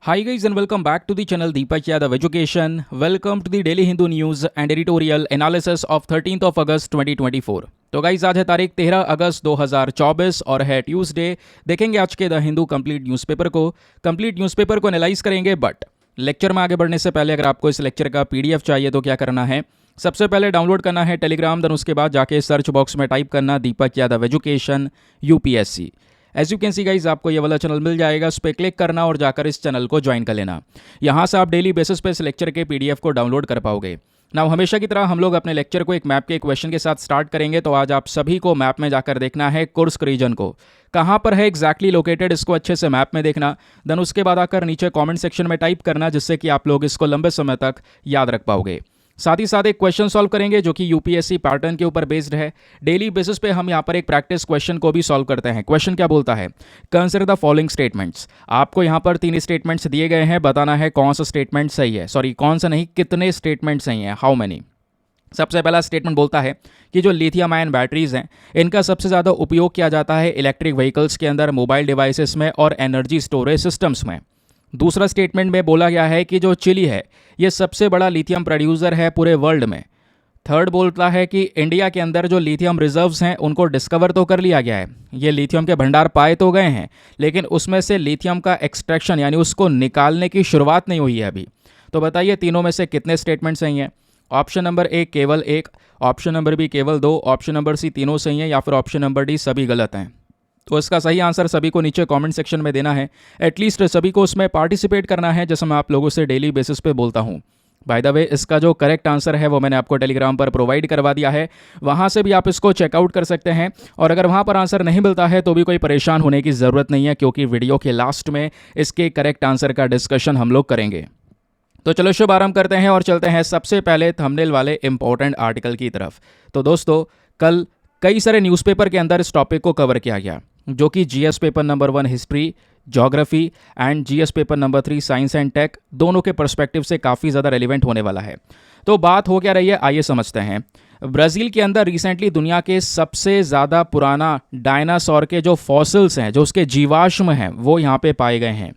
Hi guys and welcome back to the channel Deepak Yadav Education. Welcome to the Daily Hindu News and Editorial Analysis of 13th of August 2024. तो guys आज है तारीख 13 अगस्त 2024 और है Tuesday. देखेंगे आज के द हिंदू कंप्लीट न्यूज़पेपर को एनालाइज करेंगे। बट लेक्चर में आगे बढ़ने से पहले अगर आपको इस लेक्चर का पीडीएफ चाहिए तो क्या करना है, सबसे पहले डाउनलोड करना है टेलीग्राम, देन उसके बाद जाके सर्च बॉक्स में टाइप करना Deepak Yadav education UPSC. As you can see guys आपको ये वाला चैनल मिल जाएगा, उस पर क्लिक करना और जाकर इस चैनल को ज्वाइन कर लेना। यहाँ से आप डेली बेसिस पे इस लेक्चर के पीडीएफ को डाउनलोड कर पाओगे। नाउ हमेशा की तरह हम लोग अपने लेक्चर को एक मैप के क्वेश्चन के साथ स्टार्ट करेंगे। तो आज आप सभी को मैप में जाकर देखना है कुर्स्क रीजन को कहाँ पर है एग्जैक्टली लोकेटेड, इसको अच्छे से मैप में देखना। देन उसके बाद आकर नीचे कमेंट सेक्शन में टाइप करना, जिससे कि आप लोग इसको लंबे समय तक याद रख पाओगे। साथ ही साथ एक क्वेश्चन सॉल्व करेंगे जो कि यूपीएससी पैटर्न के ऊपर बेस्ड है। डेली बेसिस पे हम यहाँ पर एक प्रैक्टिस क्वेश्चन को भी सॉल्व करते हैं। क्वेश्चन क्या बोलता है, कंसिडर द फॉलोइंग स्टेटमेंट्स। आपको यहाँ पर 3 स्टेटमेंट्स दिए गए हैं, बताना है कौन सा स्टेटमेंट सही है, सॉरी कौन सा नहीं, कितने स्टेटमेंट सही हैं, हाउ मैनी। सबसे पहला स्टेटमेंट बोलता है कि जो लिथियम आयन बैटरीज हैं इनका सबसे ज़्यादा उपयोग किया जाता है इलेक्ट्रिक व्हीकल्स के अंदर, मोबाइल डिवाइसेस में और एनर्जी स्टोरेज सिस्टम्स में। दूसरा स्टेटमेंट में बोला गया है कि जो चिली है ये सबसे बड़ा लिथियम प्रोड्यूसर है पूरे वर्ल्ड में। थर्ड बोलता है कि इंडिया के अंदर जो लिथियम रिजर्व्स हैं उनको डिस्कवर तो कर लिया गया है, ये लिथियम के भंडार पाए तो गए हैं, लेकिन उसमें से लिथियम का एक्सट्रैक्शन यानी उसको निकालने की शुरुआत नहीं हुई है अभी। तो बताइए तीनों में से कितने स्टेटमेंट सही हैं। ऑप्शन नंबर ए केवल 1, ऑप्शन नंबर बी केवल 2, ऑप्शन नंबर सी तीनों सही हैं, या फिर ऑप्शन नंबर डी सभी गलत हैं। तो इसका सही आंसर सभी को नीचे कमेंट सेक्शन में देना है। एटलीस्ट सभी को उसमें पार्टिसिपेट करना है, जैसे मैं आप लोगों से डेली बेसिस पे बोलता हूँ। बाय द वे इसका जो करेक्ट आंसर है वो मैंने आपको टेलीग्राम पर प्रोवाइड करवा दिया है, वहाँ से भी आप इसको चेकआउट कर सकते हैं। और अगर वहाँ पर आंसर नहीं मिलता है तो भी कोई परेशान होने की ज़रूरत नहीं है, क्योंकि वीडियो के लास्ट में इसके करेक्ट आंसर का डिस्कशन हम लोग करेंगे। तो चलो शुभ आरंभ करते हैं और चलते हैं सबसे पहले थंबनेल वाले इंपॉर्टेंट आर्टिकल की तरफ। तो दोस्तों कल कई सारे न्यूज़पेपर के अंदर इस टॉपिक को कवर किया गया, जो कि GS paper number 1 history, geography and GS paper number 3 science and tech, दोनों के पर्सपेक्टिव से काफ़ी ज़्यादा रेलिवेंट होने वाला है। तो बात हो क्या रही है, आइए समझते हैं। ब्राज़ील के अंदर रिसेंटली दुनिया के सबसे ज़्यादा पुराना डायनासोर के जो फॉसिल्स हैं, जो उसके जीवाश्म हैं, वो यहाँ पे पाए गए हैं।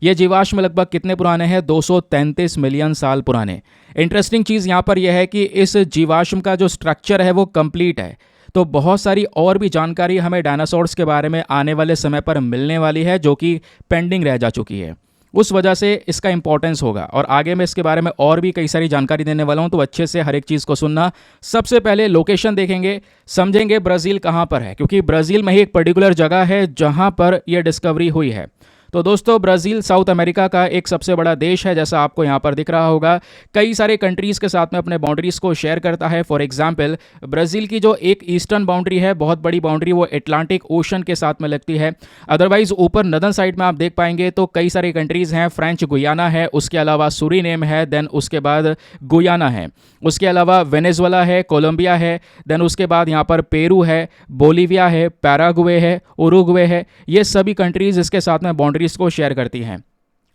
ये जीवाश्म लगभग कितने पुराने हैं, 233 मिलियन साल पुराने। इंटरेस्टिंग चीज़ यहाँ पर यह है कि इस जीवाश्म का जो स्ट्रक्चर है वो कंप्लीट है। तो बहुत सारी और भी जानकारी हमें डायनासोर्स के बारे में आने वाले समय पर मिलने वाली है, जो कि पेंडिंग रह जा चुकी है। उस वजह से इसका इंपॉर्टेंस होगा और आगे मैं इसके बारे में और भी कई सारी जानकारी देने वाला हूं, तो अच्छे से हर एक चीज़ को सुनना। सबसे पहले लोकेशन देखेंगे, समझेंगे ब्राज़ील कहाँ पर है, क्योंकि ब्राज़ील में ही एक पर्टिकुलर जगह है जहाँ पर यह डिस्कवरी हुई है। तो दोस्तों ब्राज़ील साउथ अमेरिका का एक सबसे बड़ा देश है, जैसा आपको यहाँ पर दिख रहा होगा। कई सारे कंट्रीज़ के साथ में अपने बाउंड्रीज़ को शेयर करता है। फॉर एग्जांपल ब्राज़ील की जो एक ईस्टर्न बाउंड्री है, बहुत बड़ी बाउंड्री, वो अटलांटिक ओशन के साथ में लगती है। अदरवाइज ऊपर नदर्न साइड में आप देख पाएंगे तो कई सारी कंट्रीज़ हैं। फ्रेंच गुयाना है, उसके अलावा सूरीनेम है, देन उसके बाद गुयाना है, उसके अलावा वेनेजुएला है, कोलंबिया है, देन उसके बाद यहाँ पर पेरू है, बोलीविया है, पैराग्वे है, उरुग्वे है। ये सभी कंट्रीज़ इसके साथ में बाउंड्रीज को शेयर करती हैं।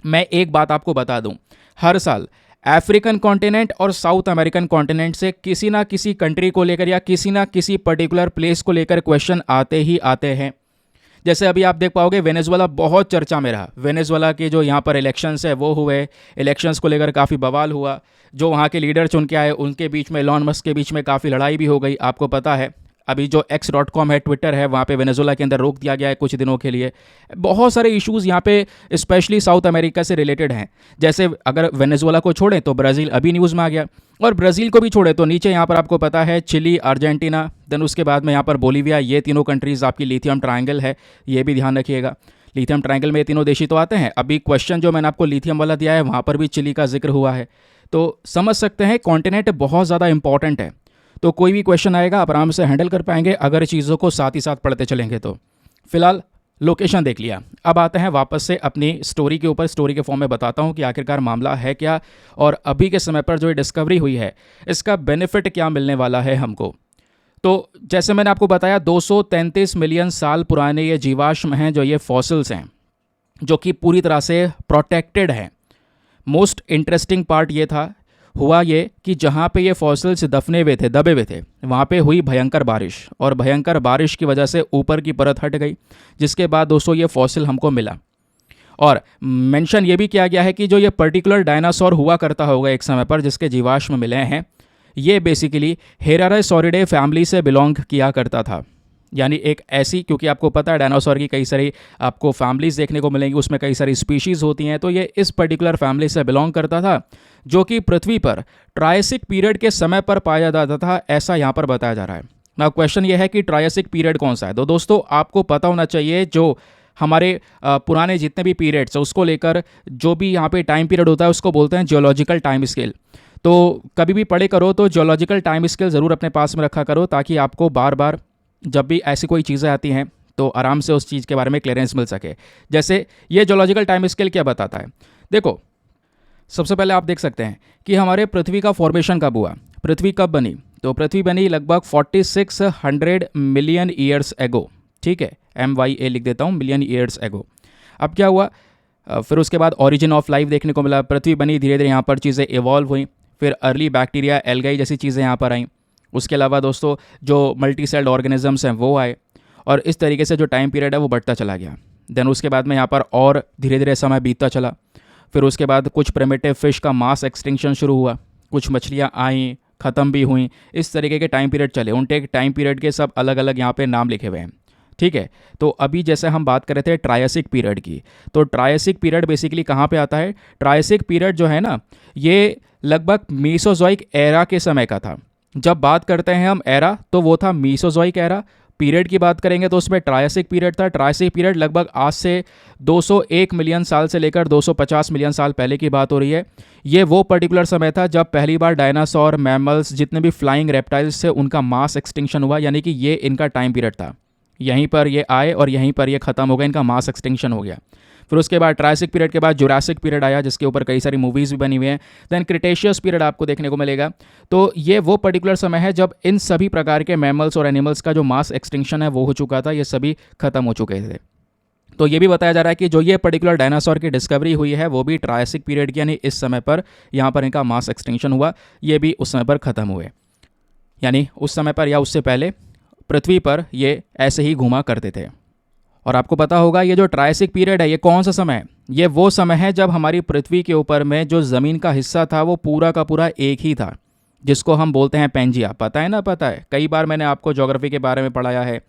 मैं एक बात आपको बता दूं, हर साल अफ्रीकन कॉन्टिनेंट और साउथ अमेरिकन कॉन्टिनेंट से किसी ना किसी कंट्री को लेकर या किसी ना किसी पर्टिकुलर प्लेस को लेकर क्वेश्चन आते ही आते हैं। जैसे अभी आप देख पाओगे वेनेजुएला बहुत चर्चा में रहा। वेनेजुएला के जो यहाँ पर इलेक्शंस है वो हुए, इलेक्शंस को लेकर काफ़ी बवाल हुआ। जो वहाँ के लीडर चुन के आए उनके बीच में, एलन मस्क के बीच में काफ़ी लड़ाई भी हो गई। आपको पता है अभी जो x.com है, ट्विटर है, वहाँ पे वेनेजुएला के अंदर रोक दिया गया है कुछ दिनों के लिए। बहुत सारे इश्यूज़ यहाँ पे स्पेशली साउथ अमेरिका से रिलेटेड हैं। जैसे अगर वेनेजुएला को छोड़ें तो ब्राज़ील अभी न्यूज़ में आ गया, और ब्राज़ील को भी छोड़े तो नीचे यहाँ पर आपको पता है चिली, अर्जेंटीना, देन उसके बाद में यहाँ पर बोलीविया। ये तीनों कंट्रीज़ आपकी लिथियम ट्रायंगल है, ये भी ध्यान रखिएगा। लिथियम ट्रायंगल में ये तीनों देश ही तो आते हैं। अभी क्वेश्चन जो मैंने आपको लिथियम वाला दिया है वहाँ पर भी चिली का जिक्र हुआ है। तो समझ सकते हैं कॉन्टिनेंट बहुत ज़्यादा इंपॉर्टेंट है। तो कोई भी क्वेश्चन आएगा आप आराम से हैंडल कर पाएंगे अगर चीज़ों को साथ ही साथ पढ़ते चलेंगे। तो फिलहाल लोकेशन देख लिया, अब आते हैं वापस से अपनी स्टोरी के ऊपर। स्टोरी के फॉर्म में बताता हूँ कि आखिरकार मामला है क्या, और अभी के समय पर जो ये डिस्कवरी हुई है इसका बेनिफिट क्या मिलने वाला है हमको। तो जैसे मैंने आपको बताया 233 मिलियन साल पुराने ये जीवाश्म हैं, जो ये फॉसिल्स हैं, जो कि पूरी तरह से प्रोटेक्टेड हैं। मोस्ट इंटरेस्टिंग पार्ट ये था, हुआ ये कि जहाँ पे ये फॉसिल्स दफने हुए थे, दबे हुए थे, वहाँ पे हुई भयंकर बारिश, और भयंकर बारिश की वजह से ऊपर की परत हट गई, जिसके बाद दोस्तों ये फॉसिल हमको मिला। और मेंशन ये भी किया गया है कि जो ये पर्टिकुलर डायनासोर हुआ करता होगा एक समय पर जिसके जीवाश्म मिले हैं, ये बेसिकली हेरारासॉरिडे फैमिली से बिलोंग किया करता था। यानी एक ऐसी, क्योंकि आपको पता है डायनासोर की कई सारी आपको फैमिलीज देखने को मिलेंगी, उसमें कई सारी स्पीशीज़ होती हैं, तो ये इस पर्टिकुलर फैमिली से बिलोंग करता था जो कि पृथ्वी पर ट्रायसिक पीरियड के समय पर पाया जाता था, ऐसा यहाँ पर बताया जा रहा है। ना क्वेश्चन ये है कि ट्रायसिक पीरियड कौन सा है। तो दोस्तों आपको पता होना चाहिए जो हमारे पुराने जितने भी पीरियड्स है उसको लेकर जो भी यहाँ पे टाइम पीरियड होता है उसको बोलते हैं जियोलॉजिकल टाइम स्केल। तो कभी भी पढ़े करो तो जियोलॉजिकल टाइम स्केल ज़रूर अपने पास में रखा करो, ताकि आपको बार बार जब भी ऐसी कोई चीज़ें आती हैं तो आराम से उस चीज़ के बारे में क्लियरेंस मिल सके। जैसे ये जियोलॉजिकल टाइम स्केल क्या बताता है, देखो सबसे पहले आप देख सकते हैं कि हमारे पृथ्वी का फॉर्मेशन कब हुआ, पृथ्वी कब बनी। तो पृथ्वी बनी लगभग 4600 मिलियन ईयर्स एगो, ठीक है, MYA लिख देता हूँ, मिलियन ईयर्स एगो। अब क्या हुआ, फिर उसके बाद ओरिजिन ऑफ लाइफ देखने को मिला, पृथ्वी बनी, धीरे धीरे यहाँ पर चीज़ें इवॉल्व हुई, फिर अर्ली बैक्टीरिया, एल्गाई जैसी चीज़ें यहाँ पर आई। उसके अलावा दोस्तों जो मल्टी सेल्ड ऑर्गेनिजम्स हैं वो आए, और इस तरीके से जो टाइम पीरियड है वो बढ़ता चला गया। देन उसके बाद में यहाँ पर और धीरे धीरे समय बीतता चला। फिर उसके बाद कुछ प्रिमिटिव फिश का मास एक्सटिंक्शन शुरू हुआ, कुछ मछलियाँ आईं, ख़त्म भी हुई, इस तरीके के टाइम पीरियड चले। उनके टाइम पीरियड के सब अलग अलग यहाँ पे नाम लिखे हुए हैं, ठीक है। तो अभी जैसे हम बात कर रहे थे ट्रायसिक पीरियड की, तो ट्रायसिक पीरियड बेसिकली कहाँ पे आता है, ट्रायसिक पीरियड जो है ना ये लगभग मीसोजोइक एरा के समय का था। जब बात करते हैं हम एरा तो वो था मीसोजोइक एरा, पीरियड की बात करेंगे तो उसमें ट्रायसिक पीरियड था। ट्रायसिक पीरियड लगभग आज से 201 मिलियन साल से लेकर 250 मिलियन साल पहले की बात हो रही है। ये वो पर्टिकुलर समय था जब पहली बार डायनासोर, मैमल्स, जितने भी फ्लाइंग रेप्टाइल्स थे उनका मास एक्सटिंक्शन हुआ, यानी कि ये इनका टाइम पीरियड था। यहीं पर ये आए और यहीं पर ये ख़त्म हो गया, इनका मास एक्सटिंक्शन हो गया। फिर उसके बाद ट्रायसिक पीरियड के बाद जुरासिक पीरियड आया, जिसके ऊपर कई सारी मूवीज़ भी बनी हुई हैं। देन क्रिटेशियस पीरियड आपको देखने को मिलेगा। तो ये वो पर्टिकुलर समय है जब इन सभी प्रकार के मैमल्स और एनिमल्स का जो मास एक्सटिंक्शन है वो हो चुका था, ये सभी खत्म हो चुके थे। तो ये भी बताया जा रहा है कि जो ये पर्टिकुलर डायनासोर की डिस्कवरी हुई है वो भी ट्रायसिक पीरियड की, यानी इस समय पर यहाँ पर इनका मास एक्सटिंक्शन हुआ, ये भी उस समय पर ख़त्म हुए। यानी उस समय पर या उससे पहले पृथ्वी पर ये ऐसे ही घूमा करते थे। और आपको पता होगा ये जो ट्रायसिक पीरियड है ये कौन सा समय है, ये वो समय है जब हमारी पृथ्वी के ऊपर में जो ज़मीन का हिस्सा था वो पूरा का पूरा एक ही था, जिसको हम बोलते हैं पेंजिया। पता है ना, पता है, कई बार मैंने आपको ज्योग्राफी के बारे में पढ़ाया है,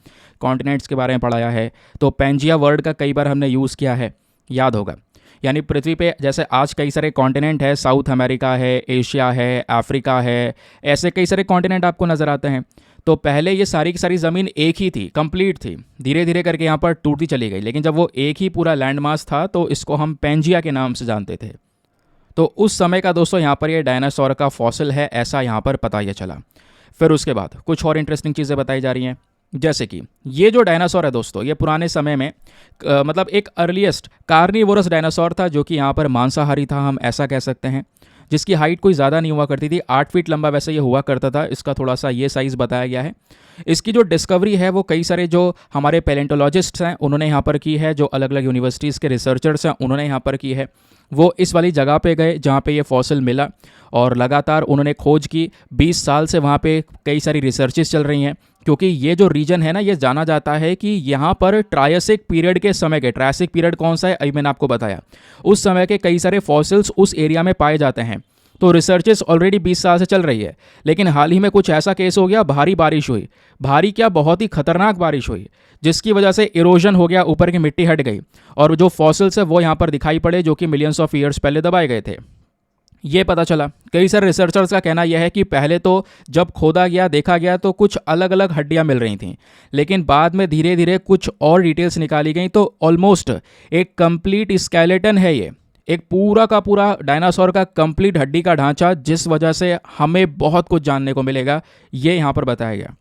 कॉन्टिनेंट्स के बारे में पढ़ाया है, तो पेंजिया वर्ड का कई बार हमने यूज़ किया है, याद होगा। यानी पृथ्वी पे जैसे आज कई सारे कॉन्टिनेंट है, साउथ अमेरिका है, एशिया है, अफ्रीका है, ऐसे कई सारे कॉन्टिनेंट आपको नज़र आते हैं। तो पहले ये सारी की सारी ज़मीन एक ही थी, कंप्लीट थी, धीरे धीरे करके यहाँ पर टूटती चली गई, लेकिन जब वो एक ही पूरा लैंड मास था तो इसको हम पेंजिया के नाम से जानते थे। तो उस समय का दोस्तों यहाँ पर ये डायनासोर का फॉसिल है, ऐसा यहाँ पर पता ये चला। फिर उसके बाद कुछ और इंटरेस्टिंग चीज़ें बताई जा रही हैं, जैसे कि ये जो डायनासोर है दोस्तों ये पुराने समय में मतलब एक अर्लीस्ट कार्निवोरस डायनासोर था, जो कि यहाँ पर मांसाहारी था, हम ऐसा कह सकते हैं, जिसकी हाइट कोई ज़्यादा नहीं हुआ करती थी, 8 फीट लंबा वैसे ये हुआ करता था। इसका थोड़ा सा ये साइज़ बताया गया है। इसकी जो डिस्कवरी है वो कई सारे जो हमारे पैलेंटोलॉजिस्ट्स हैं उन्होंने यहाँ पर की है, जो अलग अलग यूनिवर्सिटीज़ के रिसर्चर्स हैं उन्होंने यहाँ पर की है। वो इस वाली जगह पे गए जहाँ पे ये फॉसिल मिला और लगातार उन्होंने खोज की। 20 साल से वहाँ पे कई सारी रिसर्चेस चल रही हैं, क्योंकि ये जो रीजन है ना ये जाना जाता है कि यहाँ पर ट्रायसिक पीरियड के समय के, ट्रायसिक पीरियड कौन सा है अभी मैंने आपको बताया, उस समय के कई सारे फॉसिल्स उस एरिया में पाए जाते हैं। तो रिसर्चेस ऑलरेडी 20 साल से चल रही है, लेकिन हाल ही में कुछ ऐसा केस हो गया, भारी बारिश हुई, भारी क्या बहुत ही खतरनाक बारिश हुई, जिसकी वजह से इरोजन हो गया, ऊपर की मिट्टी हट गई और जो फॉसिल्स है वो यहाँ पर दिखाई पड़े, जो कि मिलियंस ऑफ ईयर्स पहले दबाए गए थे। ये पता चला। कई सारे रिसर्चर्स का कहना यह है कि पहले तो जब खोदा गया देखा गया तो कुछ अलग अलग हड्डियां मिल रही थीं, लेकिन बाद में धीरे धीरे कुछ और डिटेल्स निकाली गई, तो ऑलमोस्ट एक कंप्लीट स्केलेटन है ये, एक पूरा का पूरा डायनासोर का कंप्लीट हड्डी का ढांचा, जिस वजह से हमें बहुत कुछ जानने को मिलेगा, ये यहाँ पर बताया गया।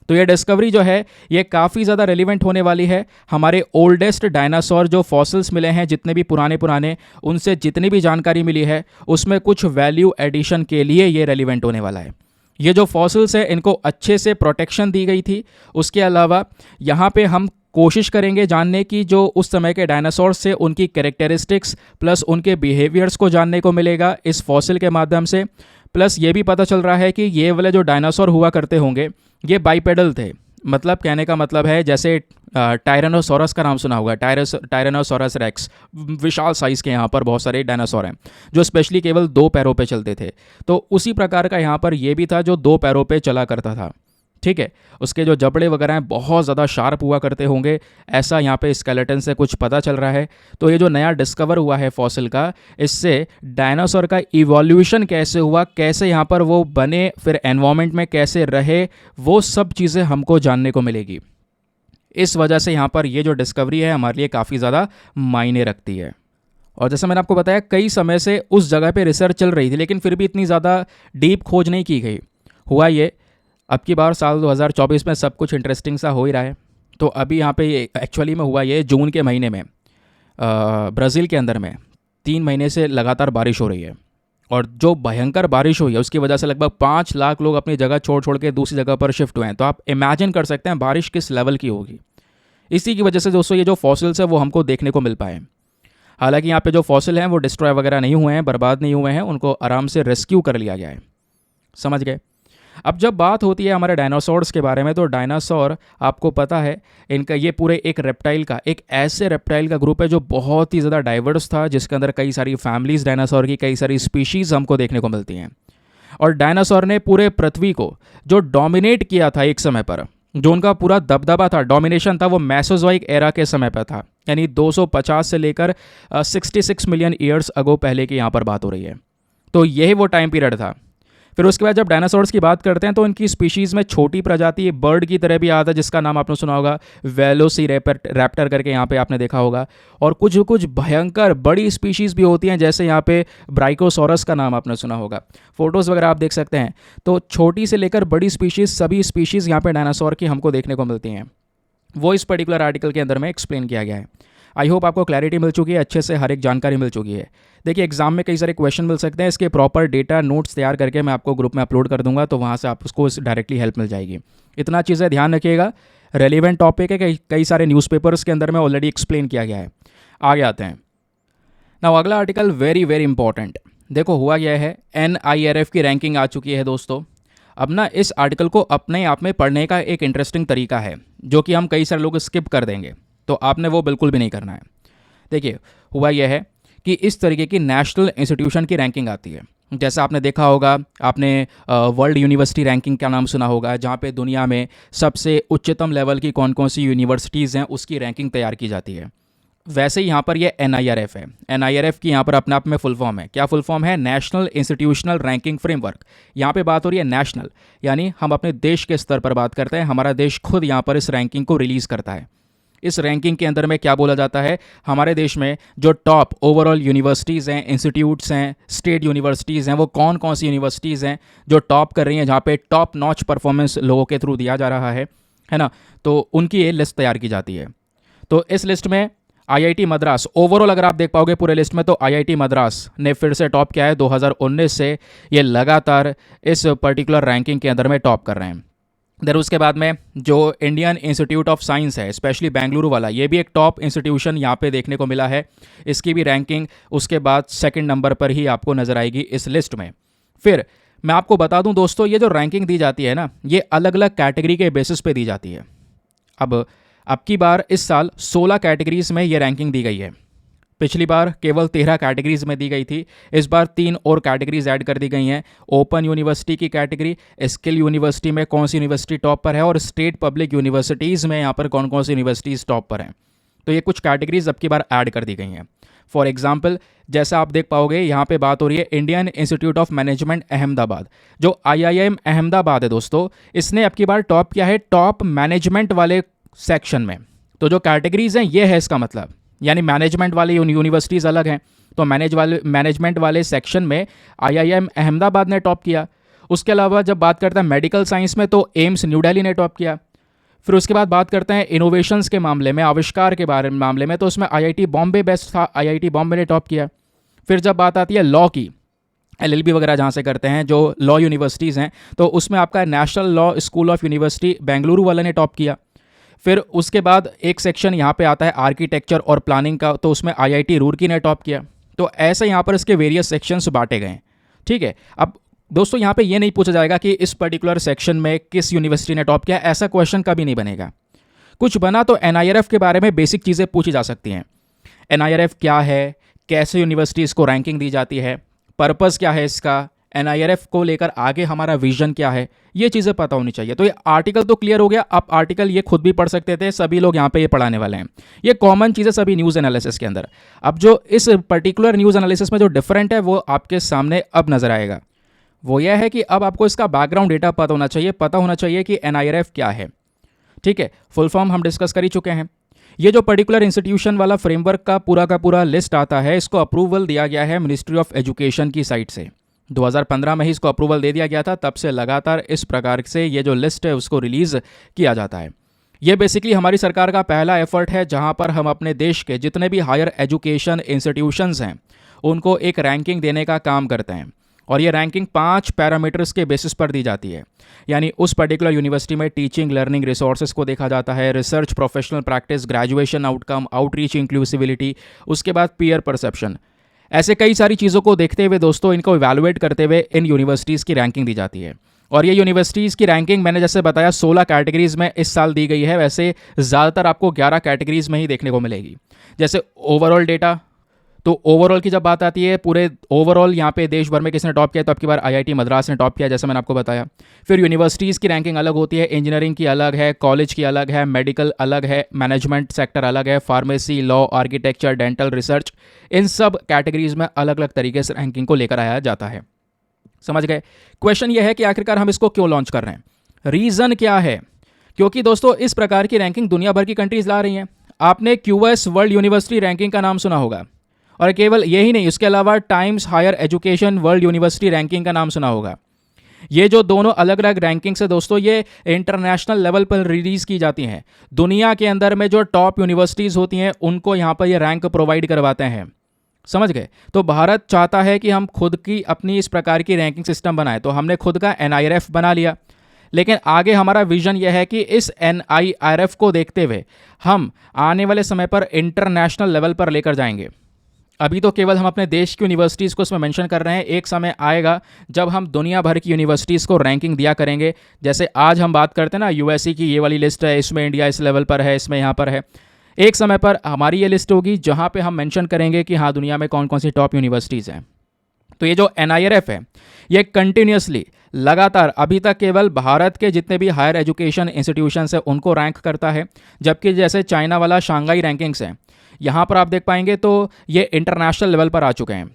तो ये डिस्कवरी जो है ये काफ़ी ज़्यादा रेलिवेंट होने वाली है। हमारे ओल्डेस्ट डायनासोर जो फॉसिल्स मिले हैं, जितने भी पुराने पुराने, उनसे जितनी भी जानकारी मिली है उसमें कुछ वैल्यू एडिशन के लिए ये रेलिवेंट होने वाला है। ये जो फॉसिल्स है इनको अच्छे से प्रोटेक्शन दी गई थी। उसके अलावा यहाँ पे हम कोशिश करेंगे जानने की जो उस समय के डायनासोर से उनकी कैरेक्टरिस्टिक्स प्लस उनके बिहेवियर्स को जानने को मिलेगा इस फॉसिल के माध्यम से। प्लस ये भी पता चल रहा है कि ये वाले जो डायनासोर हुआ करते होंगे ये बाइपेडल थे, मतलब कहने का मतलब है जैसे टायरानोसोरस का नाम सुना होगा, टायरानोसोरस रेक्स। विशाल साइज़ के यहाँ पर बहुत सारे डायनासोर हैं जो स्पेशली केवल 2 पैरों पे चलते थे। तो उसी प्रकार का यहाँ पर ये भी था जो 2 पैरों पे चला करता था। ठीक है, उसके जो जबड़े वगैरह हैं बहुत ज़्यादा शार्प हुआ करते होंगे, ऐसा यहाँ पे स्केलेटन से कुछ पता चल रहा है। तो ये जो नया डिस्कवर हुआ है फॉसिल का, इससे डायनासोर का इवोल्यूशन कैसे हुआ, कैसे यहाँ पर वो बने, फिर एनवायरनमेंट में कैसे रहे, वो सब चीज़ें हमको जानने को मिलेगी। इस वजह से यहाँ पर ये जो डिस्कवरी है हमारे लिए काफ़ी ज़्यादा मायने रखती है। और जैसे मैंने आपको बताया, कई समय से उस जगह पे रिसर्च चल रही थी, लेकिन फिर भी इतनी ज़्यादा डीप खोज नहीं की गई। हुआ ये, अब की बार साल 2024 में सब कुछ इंटरेस्टिंग सा हो ही रहा है। तो अभी यहाँ पे एक्चुअली में हुआ ये जून के महीने में ब्राज़ील के अंदर में 3 महीने से लगातार बारिश हो रही है, और जो भयंकर बारिश हुई है उसकी वजह से लगभग 5 लाख लोग अपनी जगह छोड़ छोड़ के दूसरी जगह पर शिफ्ट हुए हैं। तो आप इमेजिन कर सकते हैं बारिश किस लेवल की होगी। इसी की वजह से दोस्तों ये जो फॉसिल्स है वो हमको देखने को मिल पाए। हालांकि यहाँ पे जो फॉसिल हैं वो डिस्ट्रॉय वगैरह नहीं हुए हैं, बर्बाद नहीं हुए हैं, उनको आराम से रेस्क्यू कर लिया गया है। समझ गए। अब जब बात होती है हमारे डायनासोर्स के बारे में, तो डायनासोर आपको पता है इनका ये पूरे एक रेप्टाइल का, एक ऐसे रेप्टाइल का ग्रुप है जो बहुत ही ज़्यादा डाइवर्स था, जिसके अंदर कई सारी फैमिलीज डायनासोर की, कई सारी स्पीशीज़ हमको देखने को मिलती हैं। और डायनासोर ने पूरे पृथ्वी को जो डोमिनेट किया था एक समय पर, जो उनका पूरा दबदबा था, डोमिनेशन था, वो मैसोजोइक एरा के समय पर था। यानी 250 से लेकर 66 मिलियन ईयर्स अगो पहले की यहाँ पर बात हो रही है। तो यही वो टाइम पीरियड था। फिर उसके बाद जब डायनासोर्स की बात करते हैं तो इनकी स्पीशीज़ में छोटी प्रजाति बर्ड की तरह भी आता है, जिसका नाम आपने सुना होगा वेलोसिरैप्टर करके, यहाँ पे आपने देखा होगा। और कुछ कुछ भयंकर बड़ी स्पीशीज़ भी होती हैं, जैसे यहाँ पे ब्राइकोसोरस का नाम आपने सुना होगा, फोटोज़ वगैरह आप देख सकते हैं। तो छोटी से लेकर बड़ी स्पीशीज़, सभी स्पीशीज़ यहाँ पे डायनासोर की हमको देखने को मिलती हैं। वो इस पर्टिकुलर आर्टिकल के अंदर में एक्सप्लेन किया गया है। आई होप आपको क्लैरिटी मिल चुकी है, अच्छे से हर एक जानकारी मिल चुकी है। देखिए, एग्जाम में कई सारे क्वेश्चन मिल सकते हैं, इसके प्रॉपर डेटा नोट्स तैयार करके मैं आपको ग्रुप में अपलोड कर दूंगा, तो वहाँ से आपको डायरेक्टली हेल्प मिल जाएगी। इतना चीज़ें ध्यान रखिएगा, रेलिवेंट टॉपिक है, कई सारे न्यूज़पेपर्स के अंदर में ऑलरेडी एक्सप्लेन किया गया है। आगे आते हैं ना, अगला आर्टिकल वेरी वेरी इंपॉर्टेंट। देखो हुआ गया है, NIRF की रैंकिंग आ चुकी है दोस्तों। अब ना इस आर्टिकल को अपने आप में पढ़ने का एक इंटरेस्टिंग तरीका है, जो कि हम कई सारे लोग स्किप कर देंगे, तो आपने वो बिल्कुल भी नहीं करना है। देखिए, हुआ यह है कि इस तरीके की नेशनल इंस्टीट्यूशन की रैंकिंग आती है। जैसा आपने देखा होगा, आपने वर्ल्ड यूनिवर्सिटी रैंकिंग का नाम सुना होगा, जहाँ पे दुनिया में सबसे उच्चतम लेवल की कौन कौन सी यूनिवर्सिटीज़ हैं उसकी रैंकिंग तैयार की जाती है। वैसे ही यहाँ पर ये NIRF है। NIRF की यहाँ पर अपने आप में फुल फॉर्म है। क्या फुल फॉर्म है? National institutional ranking framework. यहाँ पे बात हो रही है नेशनल, यानी हम अपने देश के स्तर पर बात करते हैं। हमारा देश खुद यहाँ पर इस रैंकिंग को रिलीज़ करता है। इस रैंकिंग के अंदर में क्या बोला जाता है, हमारे देश में जो टॉप ओवरऑल यूनिवर्सिटीज़ हैं, इंस्टीट्यूट्स हैं, स्टेट यूनिवर्सिटीज़ हैं, वो कौन कौन सी यूनिवर्सिटीज़ हैं जो टॉप कर रही हैं, जहाँ पे टॉप नॉच परफॉर्मेंस लोगों के थ्रू दिया जा रहा है ना। तो उनकी ये लिस्ट तैयार की जाती है। तो इस लिस्ट में IIT मद्रास, ओवरऑल अगर आप देख पाओगे पूरे लिस्ट में, तो IIT मद्रास ने फिर से टॉप किया है। 2019 से ये लगातार इस पर्टिकुलर रैंकिंग के अंदर में टॉप कर रहे हैं। देर उसके बाद में जो इंडियन इंस्टीट्यूट ऑफ साइंस है, स्पेशली बेंगलुरु वाला, ये भी एक टॉप इंस्टीट्यूशन यहाँ पे देखने को मिला है। इसकी भी रैंकिंग उसके बाद सेकंड नंबर पर ही आपको नज़र आएगी इस लिस्ट में। फिर मैं आपको बता दूं दोस्तों, ये जो रैंकिंग दी जाती है ना, ये अलग अलग कैटेगरी के बेसिस पे दी जाती है। अब की बार इस साल 16 कैटेगरीज में ये रैंकिंग दी गई है। पिछली बार केवल 13 कैटेगरीज में दी गई थी। इस बार 3 और कैटेगरीज ऐड कर दी गई हैं। ओपन यूनिवर्सिटी की कैटेगरी, स्किल यूनिवर्सिटी में कौन सी यूनिवर्सिटी टॉप पर है, और स्टेट पब्लिक यूनिवर्सिटीज़ में यहाँ पर कौन कौन सी यूनिवर्सिटीज़ टॉप पर हैं। तो ये कुछ कैटेगरीज अब की बार ऐड कर दी गई हैं। फॉर एग्जाम्पल, जैसा आप देख पाओगे यहाँ पे बात हो रही है Indian institute of management Ahmedabad, जो IIM अहमदाबाद है दोस्तों, इसने अब की बार टॉप किया है टॉप मैनेजमेंट वाले सेक्शन में। तो जो कैटेगरीज हैं ये है इसका मतलब, यानी मैनेजमेंट वाली यूनिवर्सिटीज़ अलग हैं, तो मैनेजमेंट वाले सेक्शन में IIM अहमदाबाद ने टॉप किया। उसके अलावा जब बात करते हैं मेडिकल साइंस में, तो एम्स न्यू दिल्ली ने टॉप किया। फिर उसके बाद बात करते हैं इनोवेशंस के मामले में, आविष्कार के बारे में मामले में, तो उसमें IIT बॉम्बे बेस्ट था, IIT बॉम्बे ने टॉप किया। फिर जब बात आती है लॉ की, LLB वगैरह जहाँ से करते हैं, जो लॉ यूनिवर्सिटीज़ हैं, तो उसमें आपका national law school of university Bengaluru वाले ने टॉप किया। फिर उसके बाद एक सेक्शन यहाँ पे आता है आर्किटेक्चर और प्लानिंग का, तो उसमें IIT रुड़की ने टॉप किया। तो ऐसे यहाँ पर इसके वेरियस सेक्शंस बांटे गए हैं। ठीक है, अब दोस्तों यहाँ पे ये नहीं पूछा जाएगा कि इस पर्टिकुलर सेक्शन में किस यूनिवर्सिटी ने टॉप किया, ऐसा क्वेश्चन कभी नहीं बनेगा। कुछ बना तो NIRF के बारे में बेसिक चीज़ें पूछी जा सकती हैं। NIRF क्या है, कैसे यूनिवर्सिटीज़ को रैंकिंग दी जाती है, पर्पज़ क्या है इसका, NIRF को लेकर आगे हमारा विजन क्या है, ये चीज़ें पता होनी चाहिए। तो ये आर्टिकल तो क्लियर हो गया। आप आर्टिकल ये खुद भी पढ़ सकते थे, सभी लोग यहाँ पे ये पढ़ाने वाले हैं। ये कॉमन चीज़ें सभी न्यूज़ एनालिसिस के अंदर। अब जो इस पर्टिकुलर न्यूज़ एनालिसिस में जो डिफरेंट है वो आपके सामने अब नज़र आएगा। वो यह है कि अब आपको इसका बैकग्राउंड डेटा पता होना चाहिए कि NIRF क्या है। ठीक है, फुल फॉर्म हम डिस्कस कर ही चुके हैं। ये जो पर्टिकुलर इंस्टीट्यूशन वाला फ्रेमवर्क का पूरा लिस्ट आता है, इसको अप्रूवल दिया गया है मिनिस्ट्री ऑफ एजुकेशन की साइट से। 2015 में ही इसको अप्रूवल दे दिया गया था। तब से लगातार इस प्रकार से ये जो लिस्ट है उसको रिलीज़ किया जाता है। ये बेसिकली हमारी सरकार का पहला एफर्ट है जहां पर हम अपने देश के जितने भी हायर एजुकेशन इंस्टीट्यूशंस हैं उनको एक रैंकिंग देने का काम करते हैं। और ये रैंकिंग 5 पैरामीटर्स के बेसिस पर दी जाती है। यानी उस पर्टिकुलर यूनिवर्सिटी में टीचिंग लर्निंग रिसोर्सेज को देखा जाता है, research professional practice, graduation outcome, outreach inclusivity, उसके बाद पीयर परसेप्शन। ऐसे कई सारी चीज़ों को देखते हुए दोस्तों इनको इवैल्यूएट करते हुए इन यूनिवर्सिटीज़ की रैंकिंग दी जाती है। और ये यूनिवर्सिटीज़ की रैंकिंग मैंने जैसे बताया 16 कैटेगरीज़ में इस साल दी गई है। वैसे ज़्यादातर आपको 11 कैटेगरीज़ में ही देखने को मिलेगी। जैसे ओवरऑल डेटा, तो ओवरऑल की जब बात आती है, पूरे ओवरऑल यहाँ पे देश भर में किसने टॉप किया, तो आपकी बार IIT मद्रास ने टॉप किया, जैसे मैंने आपको बताया। फिर यूनिवर्सिटीज़ की रैंकिंग अलग होती है, इंजीनियरिंग की अलग है, कॉलेज की अलग है, मेडिकल अलग है, मैनेजमेंट सेक्टर अलग है, pharmacy, law, architecture, dental, research, इन सब कैटेगरीज में अलग अलग तरीके से रैंकिंग को लेकर आया जाता है। समझ गए? क्वेश्चन यह है कि आखिरकार हम इसको क्यों लॉन्च कर रहे हैं, रीज़न क्या है? क्योंकि दोस्तों इस प्रकार की रैंकिंग दुनिया भर की कंट्रीज ला रही हैं। आपने QS वर्ल्ड यूनिवर्सिटी रैंकिंग का नाम सुना होगा, और केवल यही नहीं, इसके अलावा Times Higher Education World University ranking का नाम सुना होगा। ये जो दोनों अलग अलग रैंकिंग्स है दोस्तों, ये इंटरनेशनल लेवल पर रिलीज़ की जाती हैं। दुनिया के अंदर में जो टॉप यूनिवर्सिटीज़ होती हैं उनको यहाँ पर ये रैंक प्रोवाइड करवाते हैं। समझ गए? तो भारत चाहता है कि हम खुद की अपनी इस प्रकार की रैंकिंग सिस्टम बनाएं। तो हमने खुद का NIRF बना लिया, लेकिन आगे हमारा विजन यह है कि इस NIRF को देखते हुए हम आने वाले समय पर इंटरनेशनल लेवल पर लेकर जाएंगे। अभी तो केवल हम अपने देश की यूनिवर्सिटीज़ को इसमें मेंशन कर रहे हैं। एक समय आएगा जब हम दुनिया भर की यूनिवर्सिटीज़ को रैंकिंग दिया करेंगे। जैसे आज हम बात करते हैं ना, USC की ये वाली लिस्ट है, इसमें इंडिया इस लेवल पर है, इसमें यहाँ पर है। एक समय पर हमारी ये लिस्ट होगी जहाँ पे हम मेंशन करेंगे कि हाँ, दुनिया में कौन कौन सी टॉप यूनिवर्सिटीज़ हैं। तो ये जो NIRF है ये कंटिन्यूसली लगातार अभी तक केवल भारत के जितने भी हायर एजुकेशन इंस्टीट्यूशंस हैं उनको रैंक करता है, जबकि जैसे चाइना वाला शांघाई रैंकिंग्स है, यहाँ पर आप देख पाएंगे तो ये इंटरनेशनल लेवल पर आ चुके हैं।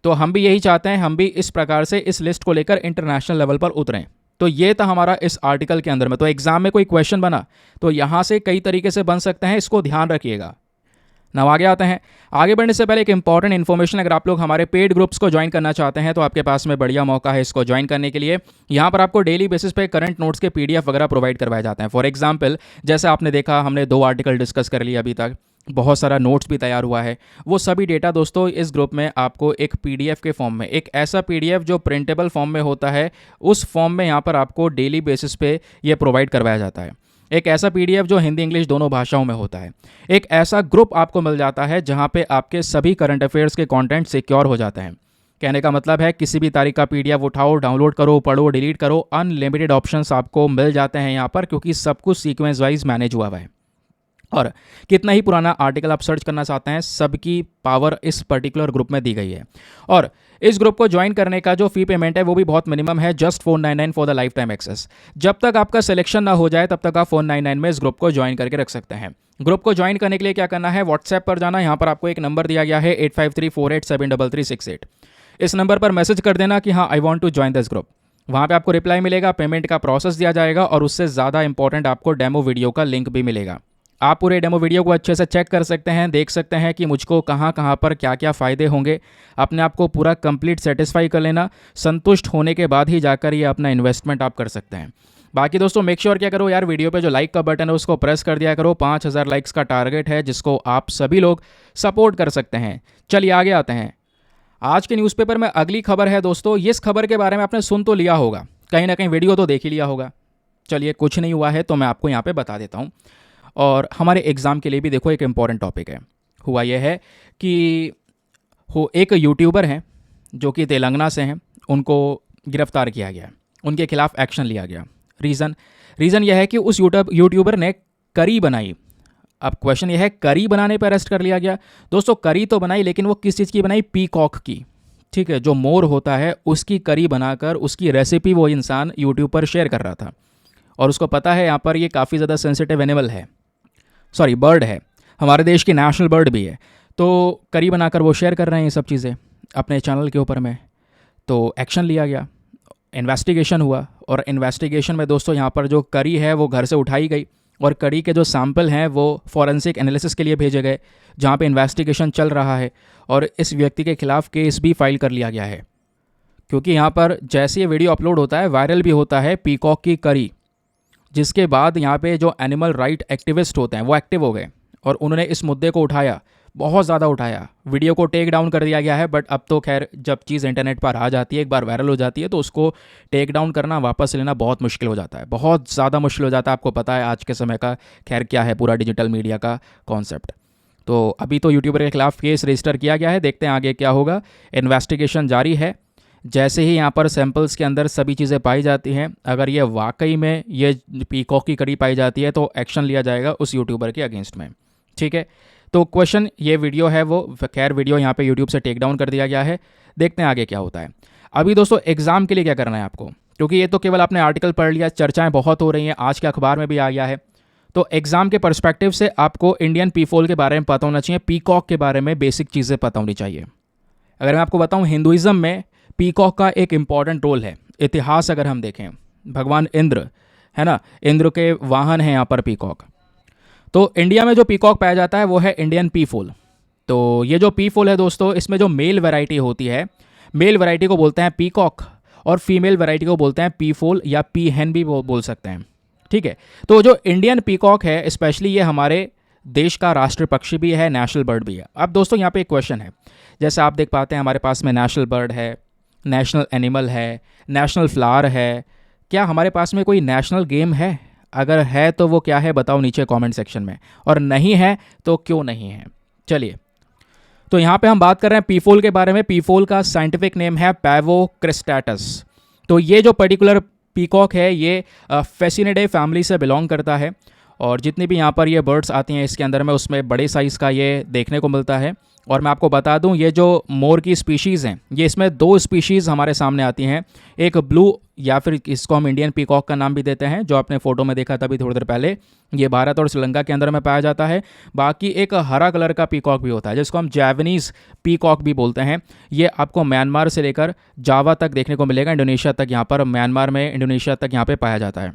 तो हम भी यही चाहते हैं, हम भी इस प्रकार से इस लिस्ट को लेकर इंटरनेशनल लेवल पर उतरें। तो ये था हमारा इस आर्टिकल के अंदर में। तो एग्जाम में कोई क्वेश्चन बना तो यहाँ से कई तरीके से बन सकते हैं, इसको ध्यान रखिएगा। now आगे आते हैं। आगे बढ़ने से पहले एक इंपॉर्टेंट इन्फॉर्मेशन, अगर आप लोग हमारे पेड ग्रुप्स को ज्वाइन करना चाहते हैं तो आपके पास में बढ़िया मौका है इसको ज्वाइन करने के लिए। यहाँ पर आपको डेली बेसिस पे करंट नोट्स के PDF वगैरह प्रोवाइड करवाए जाते हैं। फॉर एग्जाम्पल, जैसे आपने देखा हमने 2 आर्टिकल डिस्कस कर लिए अभी तक, बहुत सारा नोट्स भी तैयार हुआ है। वो सभी डेटा दोस्तों इस ग्रुप में आपको एक PDF के फॉर्म में, एक ऐसा PDF जो प्रिंटेबल फॉर्म में होता है, उस फॉर्म में यहाँ पर आपको डेली बेसिस पे ये प्रोवाइड करवाया जाता है। एक ऐसा PDF जो हिंदी इंग्लिश दोनों भाषाओं में होता है। एक ऐसा ग्रुप आपको मिल जाता है जहाँ पे आपके सभी करंट अफेयर्स के कंटेंट सिक्योर हो जाते हैं। कहने का मतलब है किसी भी तारीख का PDF उठाओ, डाउनलोड करो, पढ़ो, डिलीट करो, अनलिमिटेड ऑप्शंस आपको मिल जाते हैं यहाँ पर, क्योंकि सब कुछ सीक्वेंस वाइज मैनेज हुआ है। और कितना ही पुराना आर्टिकल आप सर्च करना चाहते हैं, सबकी पावर इस पर्टिकुलर ग्रुप में दी गई है। और इस ग्रुप को ज्वाइन करने का जो फी पेमेंट है वो भी बहुत मिनिमम है, just 499 for the lifetime access. जब तक आपका सिलेक्शन ना हो जाए तब तक आप 499 में इस ग्रुप को ज्वाइन करके रख सकते हैं। ग्रुप को ज्वाइन करने के लिए क्या करना है, व्हाट्सएप पर जाना, यहाँ पर आपको एक नंबर दिया गया है 8534873368। इस नंबर पर मैसेज कर देना कि हाँ, I want to join this group. वहाँ पे आपको रिप्लाई मिलेगा, पेमेंट का प्रोसेस दिया जाएगा और उससे ज़्यादा इंपॉर्टेंट आपको डेमो वीडियो का लिंक भी मिलेगा। आप पूरे डेमो वीडियो को अच्छे से चेक कर सकते हैं, देख सकते हैं कि मुझको कहाँ कहाँ पर क्या क्या फ़ायदे होंगे। अपने आप को पूरा कंप्लीट सेटिस्फाई कर लेना, संतुष्ट होने के बाद ही जाकर ये अपना इन्वेस्टमेंट आप कर सकते हैं। बाकी दोस्तों मेक श्योर क्या करो यार, वीडियो पे जो लाइक का बटन है उसको प्रेस कर दिया करो। 5000 लाइक्स का टारगेट है जिसको आप सभी लोग सपोर्ट कर सकते हैं। चलिए आगे आते हैं। आज के न्यूज़पेपर में अगली खबर है दोस्तों, इस खबर के बारे में आपने सुन तो लिया होगा, कहीं ना कहीं वीडियो तो देख ही लिया होगा। चलिए कुछ नहीं हुआ है तो मैं आपको यहाँ पे बता देता हूँ, और हमारे एग्ज़ाम के लिए भी देखो एक इम्पॉर्टेंट टॉपिक है। हुआ यह है कि एक यूट्यूबर हैं जो कि तेलंगाना से हैं, उनको गिरफ्तार किया गया, उनके खिलाफ एक्शन लिया गया। रीज़न यह है कि उस यूट्यूबर ने करी बनाई। अब क्वेश्चन ये है, करी बनाने पर अरेस्ट कर लिया गया। दोस्तों करी तो बनाई, लेकिन वो किस चीज़ की बनाई? पीकॉक की। ठीक है, जो मोर होता है उसकी करी बनाकर उसकी रेसिपी वो इंसान यूट्यूब पर शेयर कर रहा था, और उसको पता है यहाँ पर ये काफ़ी ज़्यादा सेंसिटिव एनिमल है, सॉरी बर्ड है, हमारे देश की नेशनल बर्ड भी है। तो करी बनाकर वो शेयर कर रहे हैं ये सब चीज़ें अपने चैनल के ऊपर में। तो एक्शन लिया गया, इन्वेस्टिगेशन हुआ, और इन्वेस्टिगेशन में दोस्तों यहाँ पर जो करी है वो घर से उठाई गई, और करी के जो सैंपल हैं वो फॉरेंसिक एनालिसिस के लिए भेजे गए, जहाँ पे इन्वेस्टिगेशन चल रहा है, और इस व्यक्ति के खिलाफ केस भी फाइल कर लिया गया है। क्योंकि यहाँ पर जैसे ये वीडियो अपलोड होता है, वायरल भी होता है पीकॉक की करी, जिसके बाद यहाँ पे जो एनिमल राइट एक्टिविस्ट होते हैं वो एक्टिव हो गए, और उन्होंने इस मुद्दे को उठाया, बहुत ज़्यादा उठाया। वीडियो को टेक डाउन कर दिया गया है, बट अब तो खैर जब चीज़ इंटरनेट पर आ जाती है, एक बार वायरल हो जाती है, तो उसको टेक डाउन करना, वापस लेना बहुत मुश्किल हो जाता है, बहुत ज़्यादा मुश्किल हो जाता है। आपको पता है आज के समय का खैर क्या है पूरा डिजिटल मीडिया का कॉन्सेप्ट। तो अभी तो यूट्यूबर के खिलाफ केस रजिस्टर किया गया है, देखते हैं आगे क्या होगा। इन्वेस्टिगेशन जारी है। जैसे ही यहाँ पर सैंपल्स के अंदर सभी चीज़ें पाई जाती हैं, अगर ये वाकई में ये पीकॉक की करी पाई जाती है तो एक्शन लिया जाएगा उस यूट्यूबर के अगेंस्ट में। ठीक है, तो क्वेश्चन ये वीडियो है वो खैर वीडियो यहाँ पे यूट्यूब से टेक डाउन कर दिया गया है, देखते हैं आगे क्या होता है। अभी दोस्तों एग्ज़ाम के लिए क्या करना है आपको, क्योंकि ये तो केवल आपने आर्टिकल पढ़ लिया, चर्चाएँ बहुत हो रही हैं, आज के अखबार में भी आ गया है। तो एग्ज़ाम के पर्सपेक्टिव से आपको इंडियन पीफोल के बारे में पता होना चाहिए, पीकॉक के बारे में बेसिक चीज़ें पता होनी चाहिए। अगर मैं आपको बताऊँ, हिंदुज़म में पीकॉक का एक इम्पॉर्टेंट रोल है। इतिहास अगर हम देखें, भगवान इंद्र है ना, इंद्र के वाहन हैं यहाँ पर पीकॉक। तो इंडिया में जो पीकॉक पाया जाता है वो है इंडियन पीफोल। तो ये जो पीफोल है दोस्तों, इसमें जो मेल वैरायटी होती है, मेल वैरायटी को बोलते हैं पीकॉक, और फीमेल वैरायटी को बोलते हैं पीफोल या पी हैन भी बोल सकते हैं। ठीक है, तो जो इंडियन पीकॉक है स्पेशली ये हमारे देश का राष्ट्रीय पक्षी भी है, नेशनल बर्ड भी है। अब दोस्तों यहाँ पे एक क्वेश्चन है, जैसे आप देख पाते हैं हमारे पास में नेशनल बर्ड है, नेशनल एनिमल है, नेशनल फ्लावर है, क्या हमारे पास में कोई नेशनल गेम है? अगर है तो वो क्या है बताओ नीचे कमेंट सेक्शन में, और नहीं है तो क्यों नहीं है। चलिए, तो यहाँ पे हम बात कर रहे हैं पीफोल के बारे में। पीफोल का साइंटिफिक नेम है पैवो क्रिस्टाटस। तो ये जो पर्टिकुलर पीकॉक है ये फेसिनिडे फैमिली से बिलोंग करता है, और जितनी भी यहाँ पर ये बर्ड्स आती हैं इसके अंदर में उसमें बड़े साइज़ का ये देखने को मिलता है। और मैं आपको बता दूं, ये जो मोर की स्पीशीज़ हैं, ये इसमें दो स्पीशीज़ हमारे सामने आती हैं, एक ब्लू, या फिर इसको हम इंडियन पीकॉक का नाम भी देते हैं, जो आपने फोटो में देखा था अभी थोड़ी देर पहले, ये भारत और श्रीलंका के अंदर में पाया जाता है। बाकी एक हरा कलर का पीकॉक भी होता है जिसको हम जैवनीज़ पीकॉक भी बोलते हैं। ये आपको म्यांमार से लेकर जावा तक देखने को मिलेगा, इंडोनेशिया तक, यहाँ पर म्यांमार में इंडोनेशिया तक यहाँ पर पाया जाता है।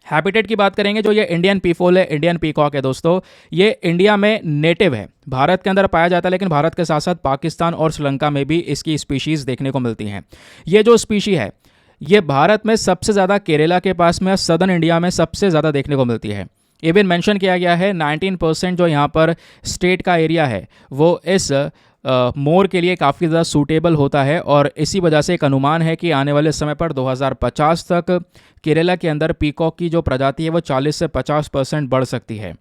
हैबिटेट की बात करेंगे, जो ये इंडियन पीफोल है, इंडियन पीकॉक है दोस्तों, ये इंडिया में नेटिव है, भारत के अंदर पाया जाता है, लेकिन भारत के साथ साथ पाकिस्तान और श्रीलंका में भी इसकी स्पीशीज़ देखने को मिलती हैं। ये जो स्पीशी है ये भारत में सबसे ज़्यादा केरला के पास में, सदर्न इंडिया में सबसे ज़्यादा देखने को मिलती है। इवन मेंशन किया गया है 19% जो यहाँ पर स्टेट का एरिया है वो इस मोर के लिए काफ़ी ज़्यादा सूटेबल होता है, और इसी वजह से एक अनुमान है कि आने वाले समय पर 2050 तक केरला के अंदर पीकॉक की जो प्रजाति है वो 40 से 50% बढ़ सकती है।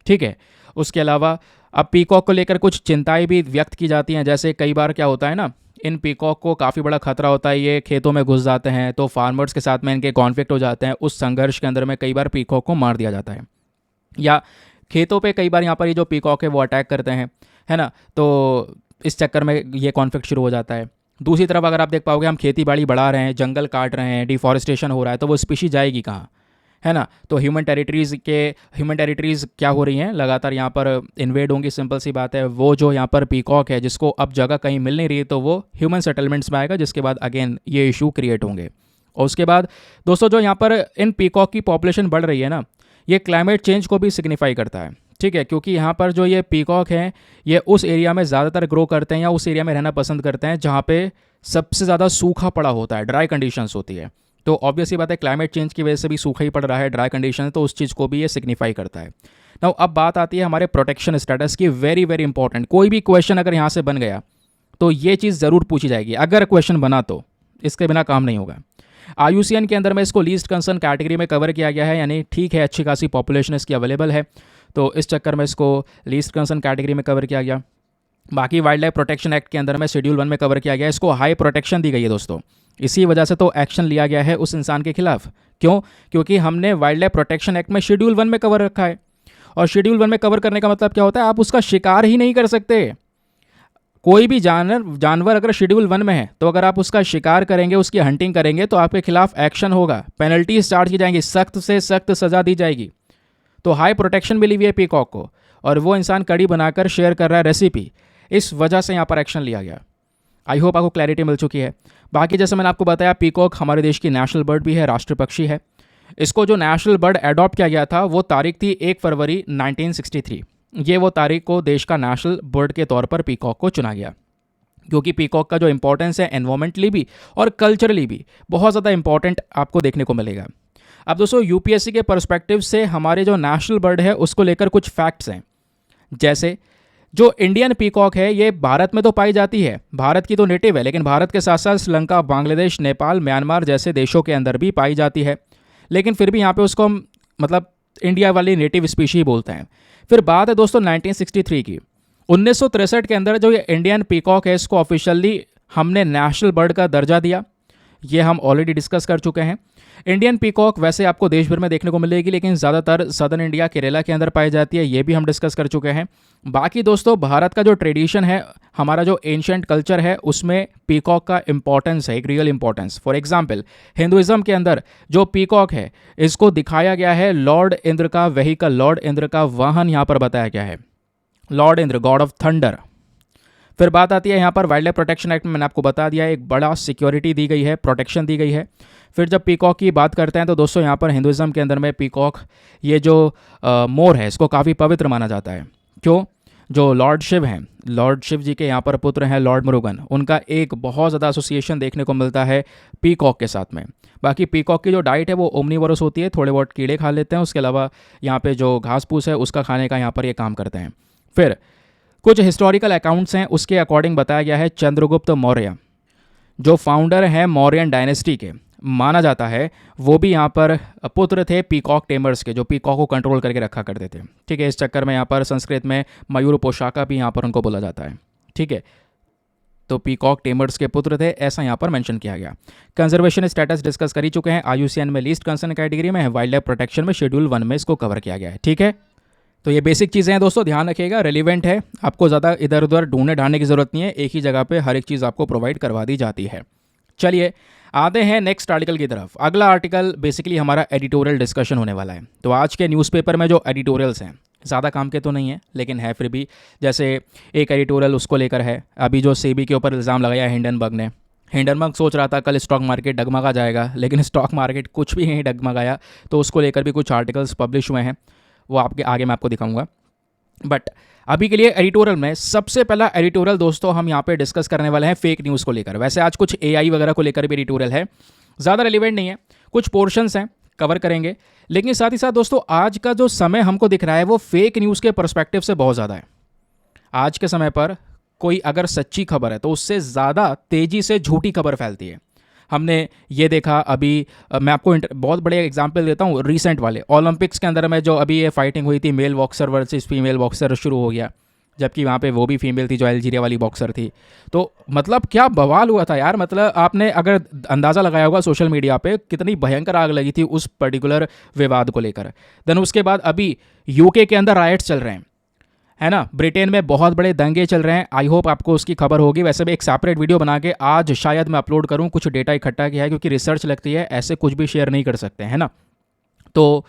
ठीक है, उसके अलावा अब पीकॉक को लेकर कुछ चिंताएं भी व्यक्त की जाती हैं, जैसे कई बार क्या होता है ना, इन पीकॉक को काफ़ी बड़ा खतरा होता है, ये खेतों में घुस जाते हैं तो फार्मर्स के साथ में इनके कॉन्फ्लिक्ट हो जाते हैं, उस संघर्ष के अंदर में कई बार पीकॉक को मार दिया जाता है, या खेतों पे कई बार यहाँ पर ये जो पीकॉक है वो अटैक करते हैं, है ना, तो इस चक्कर में ये कॉन्फ्लिक्ट शुरू हो जाता है। दूसरी तरफ अगर आप देख पाओगे, हम खेती बाड़ी बढ़ा रहे हैं, जंगल काट रहे हैं, डिफॉरेस्टेशन हो रहा है, तो वो स्पीशी जाएगी कहाँ, है ना। तो ह्यूमन टेरिटरीज़ क्या हो रही हैं, लगातार यहाँ पर इन्वेड होंगी, सिंपल सी बात है। वो जो यहाँ पर पीकॉक है जिसको अब जगह कहीं मिल नहीं रही, तो वो ह्यूमन सेटलमेंट्स में आएगा, जिसके बाद अगेन ये इशू क्रिएट होंगे। और उसके बाद दोस्तों जो यहाँ पर इन पीकॉक की पॉपुलेशन बढ़ रही है ना, ये क्लाइमेट चेंज को भी सिग्निफाई करता है। ठीक है, क्योंकि यहाँ पर जो ये पीकॉक हैं ये उस एरिया में ज़्यादातर ग्रो करते हैं, या उस एरिया में रहना पसंद करते हैं जहाँ पे सबसे ज़्यादा सूखा पड़ा होता है, ड्राई कंडीशंस होती है। तो ऑब्वियसली बात है, क्लाइमेट चेंज की वजह से भी सूखा ही पड़ रहा है, ड्राई कंडीशन, तो उस चीज़ को भी ये सिग्निफाई करता है। नाउ अब बात आती है हमारे प्रोटेक्शन स्टेटस की, वेरी वेरी इंपॉर्टेंट। कोई भी क्वेश्चन अगर यहाँ से बन गया तो ये चीज़ ज़रूर पूछी जाएगी, अगर क्वेश्चन बना तो इसके बिना काम नहीं होगा। IUCN के अंदर में इसको लीस्ट कंसर्न कैटेगरी में कवर किया गया है, यानी ठीक है, अच्छी खासी पॉपुलेशन इसकी अवेलेबल है, तो इस चक्कर में इसको लीस्ट कंसर्न कैटेगरी में कवर किया गया। बाकी वाइल्ड लाइफ प्रोटेक्शन एक्ट के अंदर में शेड्यूल 1 में कवर किया गया, इसको हाई प्रोटेक्शन दी गई है दोस्तों। इसी वजह से तो एक्शन लिया गया है उस इंसान के खिलाफ। क्यों? क्योंकि हमने वाइल्ड लाइफ प्रोटेक्शन एक्ट में शेड्यूल 1 में कवर रखा है। और शेड्यूल 1 में कवर करने का मतलब क्या होता है, आप उसका शिकार ही नहीं कर सकते। कोई भी जानवर अगर शेड्यूल 1 में है तो अगर आप उसका शिकार करेंगे, उसकी हंटिंग करेंगे तो आपके खिलाफ एक्शन होगा, पेनल्टी स्टार्ट की जाएंगी, सख्त से सख्त सजा दी जाएगी। तो हाई प्रोटेक्शन मिली हुई है पीकॉक को, और वो इंसान कड़ी बनाकर शेयर कर रहा है रेसिपी, इस वजह से यहाँ पर एक्शन लिया गया। आई होप आपको क्लैरिटी मिल चुकी है। बाकी जैसे मैंने आपको बताया, पीकॉक हमारे देश की नेशनल बर्ड भी है, राष्ट्र पक्षी है। इसको जो नेशनल बर्ड एडॉप्ट किया गया था वो तारीख थी 1 फरवरी 1963। ये वो तारीख को देश का नेशनल बर्ड के तौर पर पीकॉक को चुना गया, क्योंकि पीकॉक का जो इंपॉर्टेंस है एनवायरमेंटली भी और कल्चरली भी बहुत ज़्यादा इंपॉर्टेंट आपको देखने को मिलेगा। अब दोस्तों, यूपीएससी के पर्सपेक्टिव से हमारे जो नेशनल बर्ड है उसको लेकर कुछ फैक्ट्स हैं। जैसे जो इंडियन पीकॉक है ये भारत में तो पाई जाती है, भारत की तो नेटिव है, लेकिन भारत के साथ साथ श्रीलंका, बांग्लादेश, नेपाल, म्यांमार जैसे देशों के अंदर भी पाई जाती है, लेकिन फिर भी यहाँ पे उसको हम मतलब इंडिया वाली नेटिव स्पीशी बोलते हैं। फिर बात है दोस्तों 1963 की। 1963 के अंदर जो ये इंडियन पीकॉक है इसको ऑफिशियली हमने नेशनल बर्ड का दर्जा दिया, ये हम ऑलरेडी डिस्कस कर चुके हैं। इंडियन पीकॉक वैसे आपको देश भर में देखने को मिलेगी, लेकिन ज़्यादातर सदर्न इंडिया, केरला के अंदर पाई जाती है, ये भी हम डिस्कस कर चुके हैं। बाकी दोस्तों, भारत का जो ट्रेडिशन है, हमारा जो एंशिएंट कल्चर है, उसमें पीकॉक का इंपॉर्टेंस है, एक real importance. For example, Hinduism के अंदर जो पीकॉक है इसको दिखाया गया है लॉर्ड इंद्र का व्हीकल, लॉर्ड इंद्र का वाहन यहाँ पर बताया गया है, Lord Indra, God of thunder. फिर बात आती है यहाँ पर वाइल्ड लाइफ प्रोटेक्शन एक्ट में, मैंने आपको बता दिया, एक बड़ा सिक्योरिटी दी गई है, प्रोटेक्शन दी गई है। फिर जब पीकॉक की बात करते हैं तो दोस्तों यहाँ पर हिंदुइज्म के अंदर में पीकॉक, ये जो मोर है, इसको काफ़ी पवित्र माना जाता है। क्यों? जो लॉर्ड शिव हैं, लॉर्ड शिव जी के यहाँ पर पुत्र हैं लॉर्ड मुरुगन, उनका एक बहुत ज़्यादा एसोसिएशन देखने को मिलता है पीकॉक के साथ में। बाकी पीकॉक की जो डाइट है वो ओमनीवोरस होती है, थोड़े बहुत कीड़े खा लेते हैं, उसके अलावा यहाँ पे जो घास फूस है उसका खाने का यहाँ पर ये काम करते हैं। फिर कुछ हिस्टोरिकल अकाउंट्स हैं, उसके अकॉर्डिंग बताया गया है चंद्रगुप्त मौर्य जो फाउंडर हैं मौर्यन डायनेस्टी के, माना जाता है वो भी यहाँ पर पुत्र थे पीकॉक टेमर्स के, जो पीकॉक को कंट्रोल करके रखा करते थे। ठीक है, इस चक्कर में यहाँ पर संस्कृत में मयूर पोशाका भी यहाँ पर उनको बोला जाता है। ठीक है, तो पीकॉक टेमर्स के पुत्र थे, ऐसा यहाँ पर मेंशन किया गया। कंजर्वेशन स्टेटस डिस्कस कर ही चुके हैं, IUCN में लीस्ट कंसर्न कैटेगरी में है, वाइल्ड लाइफ प्रोटेक्शन में शेड्यूल 1 में इसको कवर किया गया है। ठीक है, तो ये बेसिक चीज़ें हैं दोस्तों, ध्यान रखिएगा, रेलिवेंट है, आपको ज़्यादा इधर उधर ढूंढने ढांडने की ज़रूरत नहीं है, एक ही जगह पे हर एक चीज़ आपको प्रोवाइड करवा दी जाती है। चलिए आते हैं नेक्स्ट आर्टिकल की तरफ। अगला आर्टिकल बेसिकली हमारा एडिटोरियल डिस्कशन होने वाला है। तो आज के न्यूज़पेपर में जो एडिटोरियल्स हैं ज़्यादा काम के तो नहीं है, लेकिन है फिर भी। जैसे एक एडिटोरियल उसको लेकर है, अभी जो सेबी के ऊपर इल्ज़ाम लगाया हिंडनबर्ग ने। हिंडनबर्ग सोच रहा था कल स्टॉक मार्केट डगमगा जाएगा, लेकिन स्टॉक मार्केट कुछ भी नहीं डगमगाया, तो उसको लेकर भी कुछ आर्टिकल्स पब्लिश हुए हैं, वो आपके आगे मैं आपको दिखाऊंगा। बट अभी के लिए एडिटोरियल में सबसे पहला एडिटोरियल दोस्तों हम यहाँ पे डिस्कस करने वाले हैं फेक न्यूज़ को लेकर। वैसे आज कुछ AI वगैरह को लेकर भी एडिटोरियल है, ज़्यादा रिलेवेंट नहीं है, कुछ पोर्शंस हैं कवर करेंगे, लेकिन साथ ही साथ दोस्तों आज का जो समय हमको दिख रहा है वो फेक न्यूज़ के पर्सपेक्टिव से बहुत ज़्यादा है। आज के समय पर कोई अगर सच्ची खबर है तो उससे ज़्यादा तेज़ी से झूठी खबर फैलती है। हमने ये देखा अभी, मैं आपको बहुत बड़े एग्जांपल देता हूँ, रिसेंट वाले ओलंपिक्स के अंदर में जो अभी ये फाइटिंग हुई थी, male boxer versus female boxer शुरू हो गया, जबकि वहाँ पे वो भी फीमेल थी जो अल्जीरिया वाली बॉक्सर थी। तो मतलब क्या बवाल हुआ था यार, मतलब आपने अगर अंदाज़ा लगाया होगा सोशल मीडिया पे कितनी भयंकर आग लगी थी उस पर्टिकुलर विवाद को लेकर। देन उसके बाद अभी UK के अंदर राइट्स चल रहे हैं, है ना, ब्रिटेन में बहुत बड़े दंगे चल रहे हैं। आई होप आपको उसकी खबर होगी, वैसे भी एक सेपरेट वीडियो बना के आज शायद मैं अपलोड करूं, कुछ डेटा इकट्ठा किया है, क्योंकि रिसर्च लगती है, ऐसे कुछ भी शेयर नहीं कर सकते, है ना। तो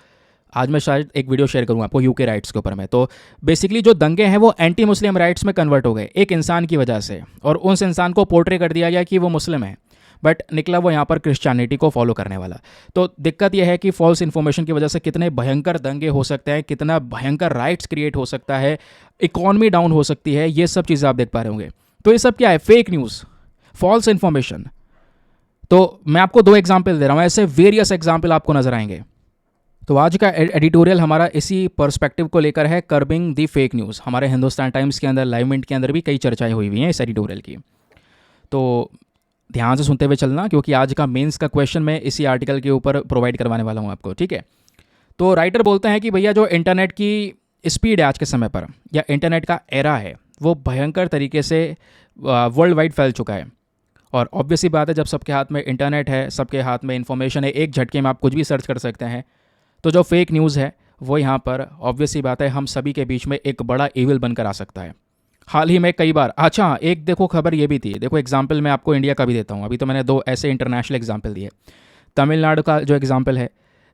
आज मैं शायद एक वीडियो शेयर करूंगा आपको UK राइट्स के ऊपर में। तो बेसिकली जो दंगे हैं वो एंटी मुस्लिम राइट्स में कन्वर्ट हो गए एक इंसान की वजह से, और उस इंसान को पोर्ट्रे कर दिया गया कि वो मुस्लिम है, बट निकला वो यहाँ पर क्रिश्चियनिटी को फॉलो करने वाला। तो दिक्कत यह है कि फॉल्स इन्फॉर्मेशन की वजह से कितने भयंकर दंगे हो सकते हैं, कितना भयंकर राइट्स क्रिएट हो सकता है, इकॉनमी डाउन हो सकती है, ये सब चीज़ें आप देख पा रहे होंगे। तो ये सब क्या है, फेक न्यूज़, फॉल्स इन्फॉर्मेशन। तो मैं आपको 2 एग्जाम्पल दे रहा हूँ, ऐसे वेरियस एग्जाम्पल आपको नजर आएंगे। तो आज का एडिटोरियल हमारा इसी पर्सपेक्टिव को लेकर है, कर्बिंग दी फेक न्यूज़। हमारे हिंदुस्तान टाइम्स के अंदर, लाइव मिनट के अंदर भी कई चर्चाएं हुई हुई हैं इस एडिटोरियल की, तो ध्यान से सुनते हुए चलना, क्योंकि आज का मेंस का क्वेश्चन मैं इसी आर्टिकल के ऊपर प्रोवाइड करवाने वाला हूँ आपको। ठीक है, तो राइटर बोलते हैं कि भैया जो इंटरनेट की स्पीड है आज के समय पर, या इंटरनेट का एरा है, वो भयंकर तरीके से वर्ल्ड वाइड फैल चुका है। और ऑब्वियसली बात है, जब सबके हाथ में इंटरनेट है, सबके हाथ में इंफॉर्मेशन है, एक झटके में आप कुछ भी सर्च कर सकते हैं। तो जो फेक न्यूज़ है वो यहाँ पर ऑब्वियस सी बात है हम सभी के बीच में एक बड़ा इविल बनकर आ सकता है। हाल ही में कई बार, अच्छा एक देखो खबर ये भी थी, देखो एग्जाम्पल मैं आपको इंडिया का भी देता हूँ, अभी तो मैंने 2 ऐसे इंटरनेशनल एग्जाम्पल दिए। तमिलनाडु का जो एग्जाम्पल है,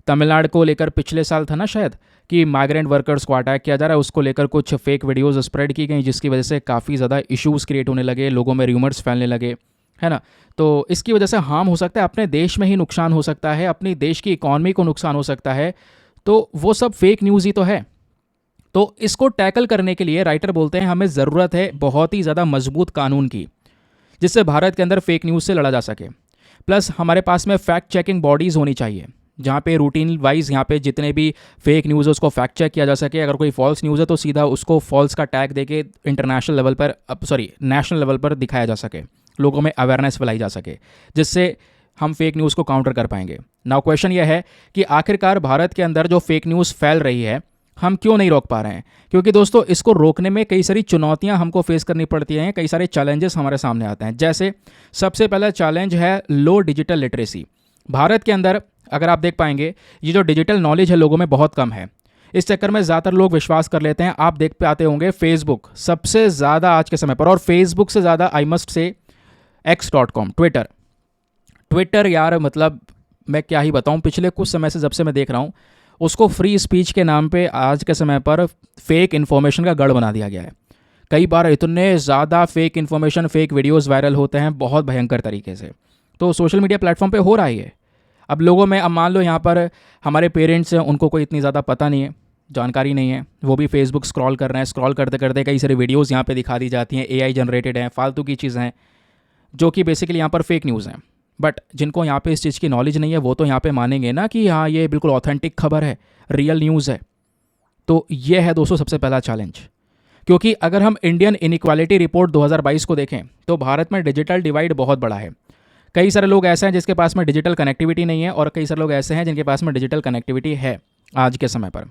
तमिलनाडु को लेकर पिछले साल था ना शायद, कि माइग्रेंट वर्कर्स को अटैक किया जा रहा है, उसको लेकर कुछ फेक वीडियोज़ स्प्रेड की गई जिसकी वजह से काफ़ी ज़्यादा इश्यूज़ क्रिएट होने लगे, लोगों में र्यूमर्स फैलने लगे, है ना। तो इसकी वजह से हार्म हो सकता है, अपने देश में ही नुकसान हो सकता है, अपनी देश की इकॉनमी को नुकसान हो सकता है, तो वो सब फेक न्यूज़ ही तो है। तो इसको टैकल करने के लिए राइटर बोलते हैं हमें ज़रूरत है बहुत ही ज़्यादा मजबूत कानून की, जिससे भारत के अंदर फेक न्यूज़ से लड़ा जा सके। प्लस हमारे पास में फैक्ट चेकिंग बॉडीज़ होनी चाहिए, जहाँ पे रूटीन वाइज यहाँ पे जितने भी फेक न्यूज़ है उसको फैक्ट चेक किया जा सके। अगर कोई फॉल्स न्यूज़ है तो सीधा उसको फॉल्स का टैग देके इंटरनेशनल लेवल पर, नेशनल लेवल पर दिखाया जा सके, लोगों में अवेयरनेस फैलाई जा सके, जिससे हम फेक न्यूज़ को काउंटर कर पाएंगे। नाउ क्वेश्चन यह है कि आखिरकार भारत के अंदर जो फेक न्यूज़ फैल रही है हम क्यों नहीं रोक पा रहे हैं? क्योंकि दोस्तों इसको रोकने में कई सारी चुनौतियां हमको फेस करनी पड़ती हैं, कई सारे चैलेंजेस हमारे सामने आते हैं। जैसे सबसे पहला चैलेंज है लो डिजिटल लिटरेसी। भारत के अंदर अगर आप देख पाएंगे ये जो डिजिटल नॉलेज है लोगों में बहुत कम है। इस चक्कर में ज़्यादातर लोग विश्वास कर लेते हैं। आप देख पाते होंगे फेसबुक सबसे ज़्यादा आज के समय पर, और फेसबुक से ज़्यादा I must say x.com, Twitter यार, मतलब मैं क्या ही बताऊं, पिछले कुछ समय से जब से मैं देख रहा हूं उसको फ्री स्पीच के नाम पे आज के समय पर फेक इन्फॉर्मेशन का गढ़ बना दिया गया है। कई बार इतने ज़्यादा fake information, fake videos viral होते हैं बहुत भयंकर तरीके से। तो सोशल मीडिया प्लेटफॉर्म पे हो रहा है ये। अब लोगों में, अब मान लो यहाँ पर हमारे पेरेंट्स हैं, उनको कोई इतनी ज़्यादा पता नहीं है, जानकारी नहीं है, वो भी फेसबुक स्क्रॉल कर रहे हैं, स्क्रॉल करते करते कई सारी वीडियोज़ यहाँ पर दिखा दी जाती हैं, AI जनरेटेड हैं, फालतू की चीज़ें हैं जो कि बेसिकली यहाँ पर फेक न्यूज़ हैं। बट जिनको यहाँ पे इस चीज़ की नॉलेज नहीं है वो तो यहाँ पे मानेंगे ना कि हाँ ये बिल्कुल ऑथेंटिक खबर है, रियल न्यूज़ है। तो ये है दोस्तों सबसे पहला चैलेंज। क्योंकि अगर हम इंडियन इनइक्वालिटी रिपोर्ट 2022 को देखें तो भारत में डिजिटल डिवाइड बहुत बड़ा है। कई सारे लोग ऐसे हैं जिसके पास में डिजिटल कनेक्टिविटी नहीं है, और कई सारे लोग ऐसे हैं जिनके पास में डिजिटल कनेक्टिविटी है आज के समय पर।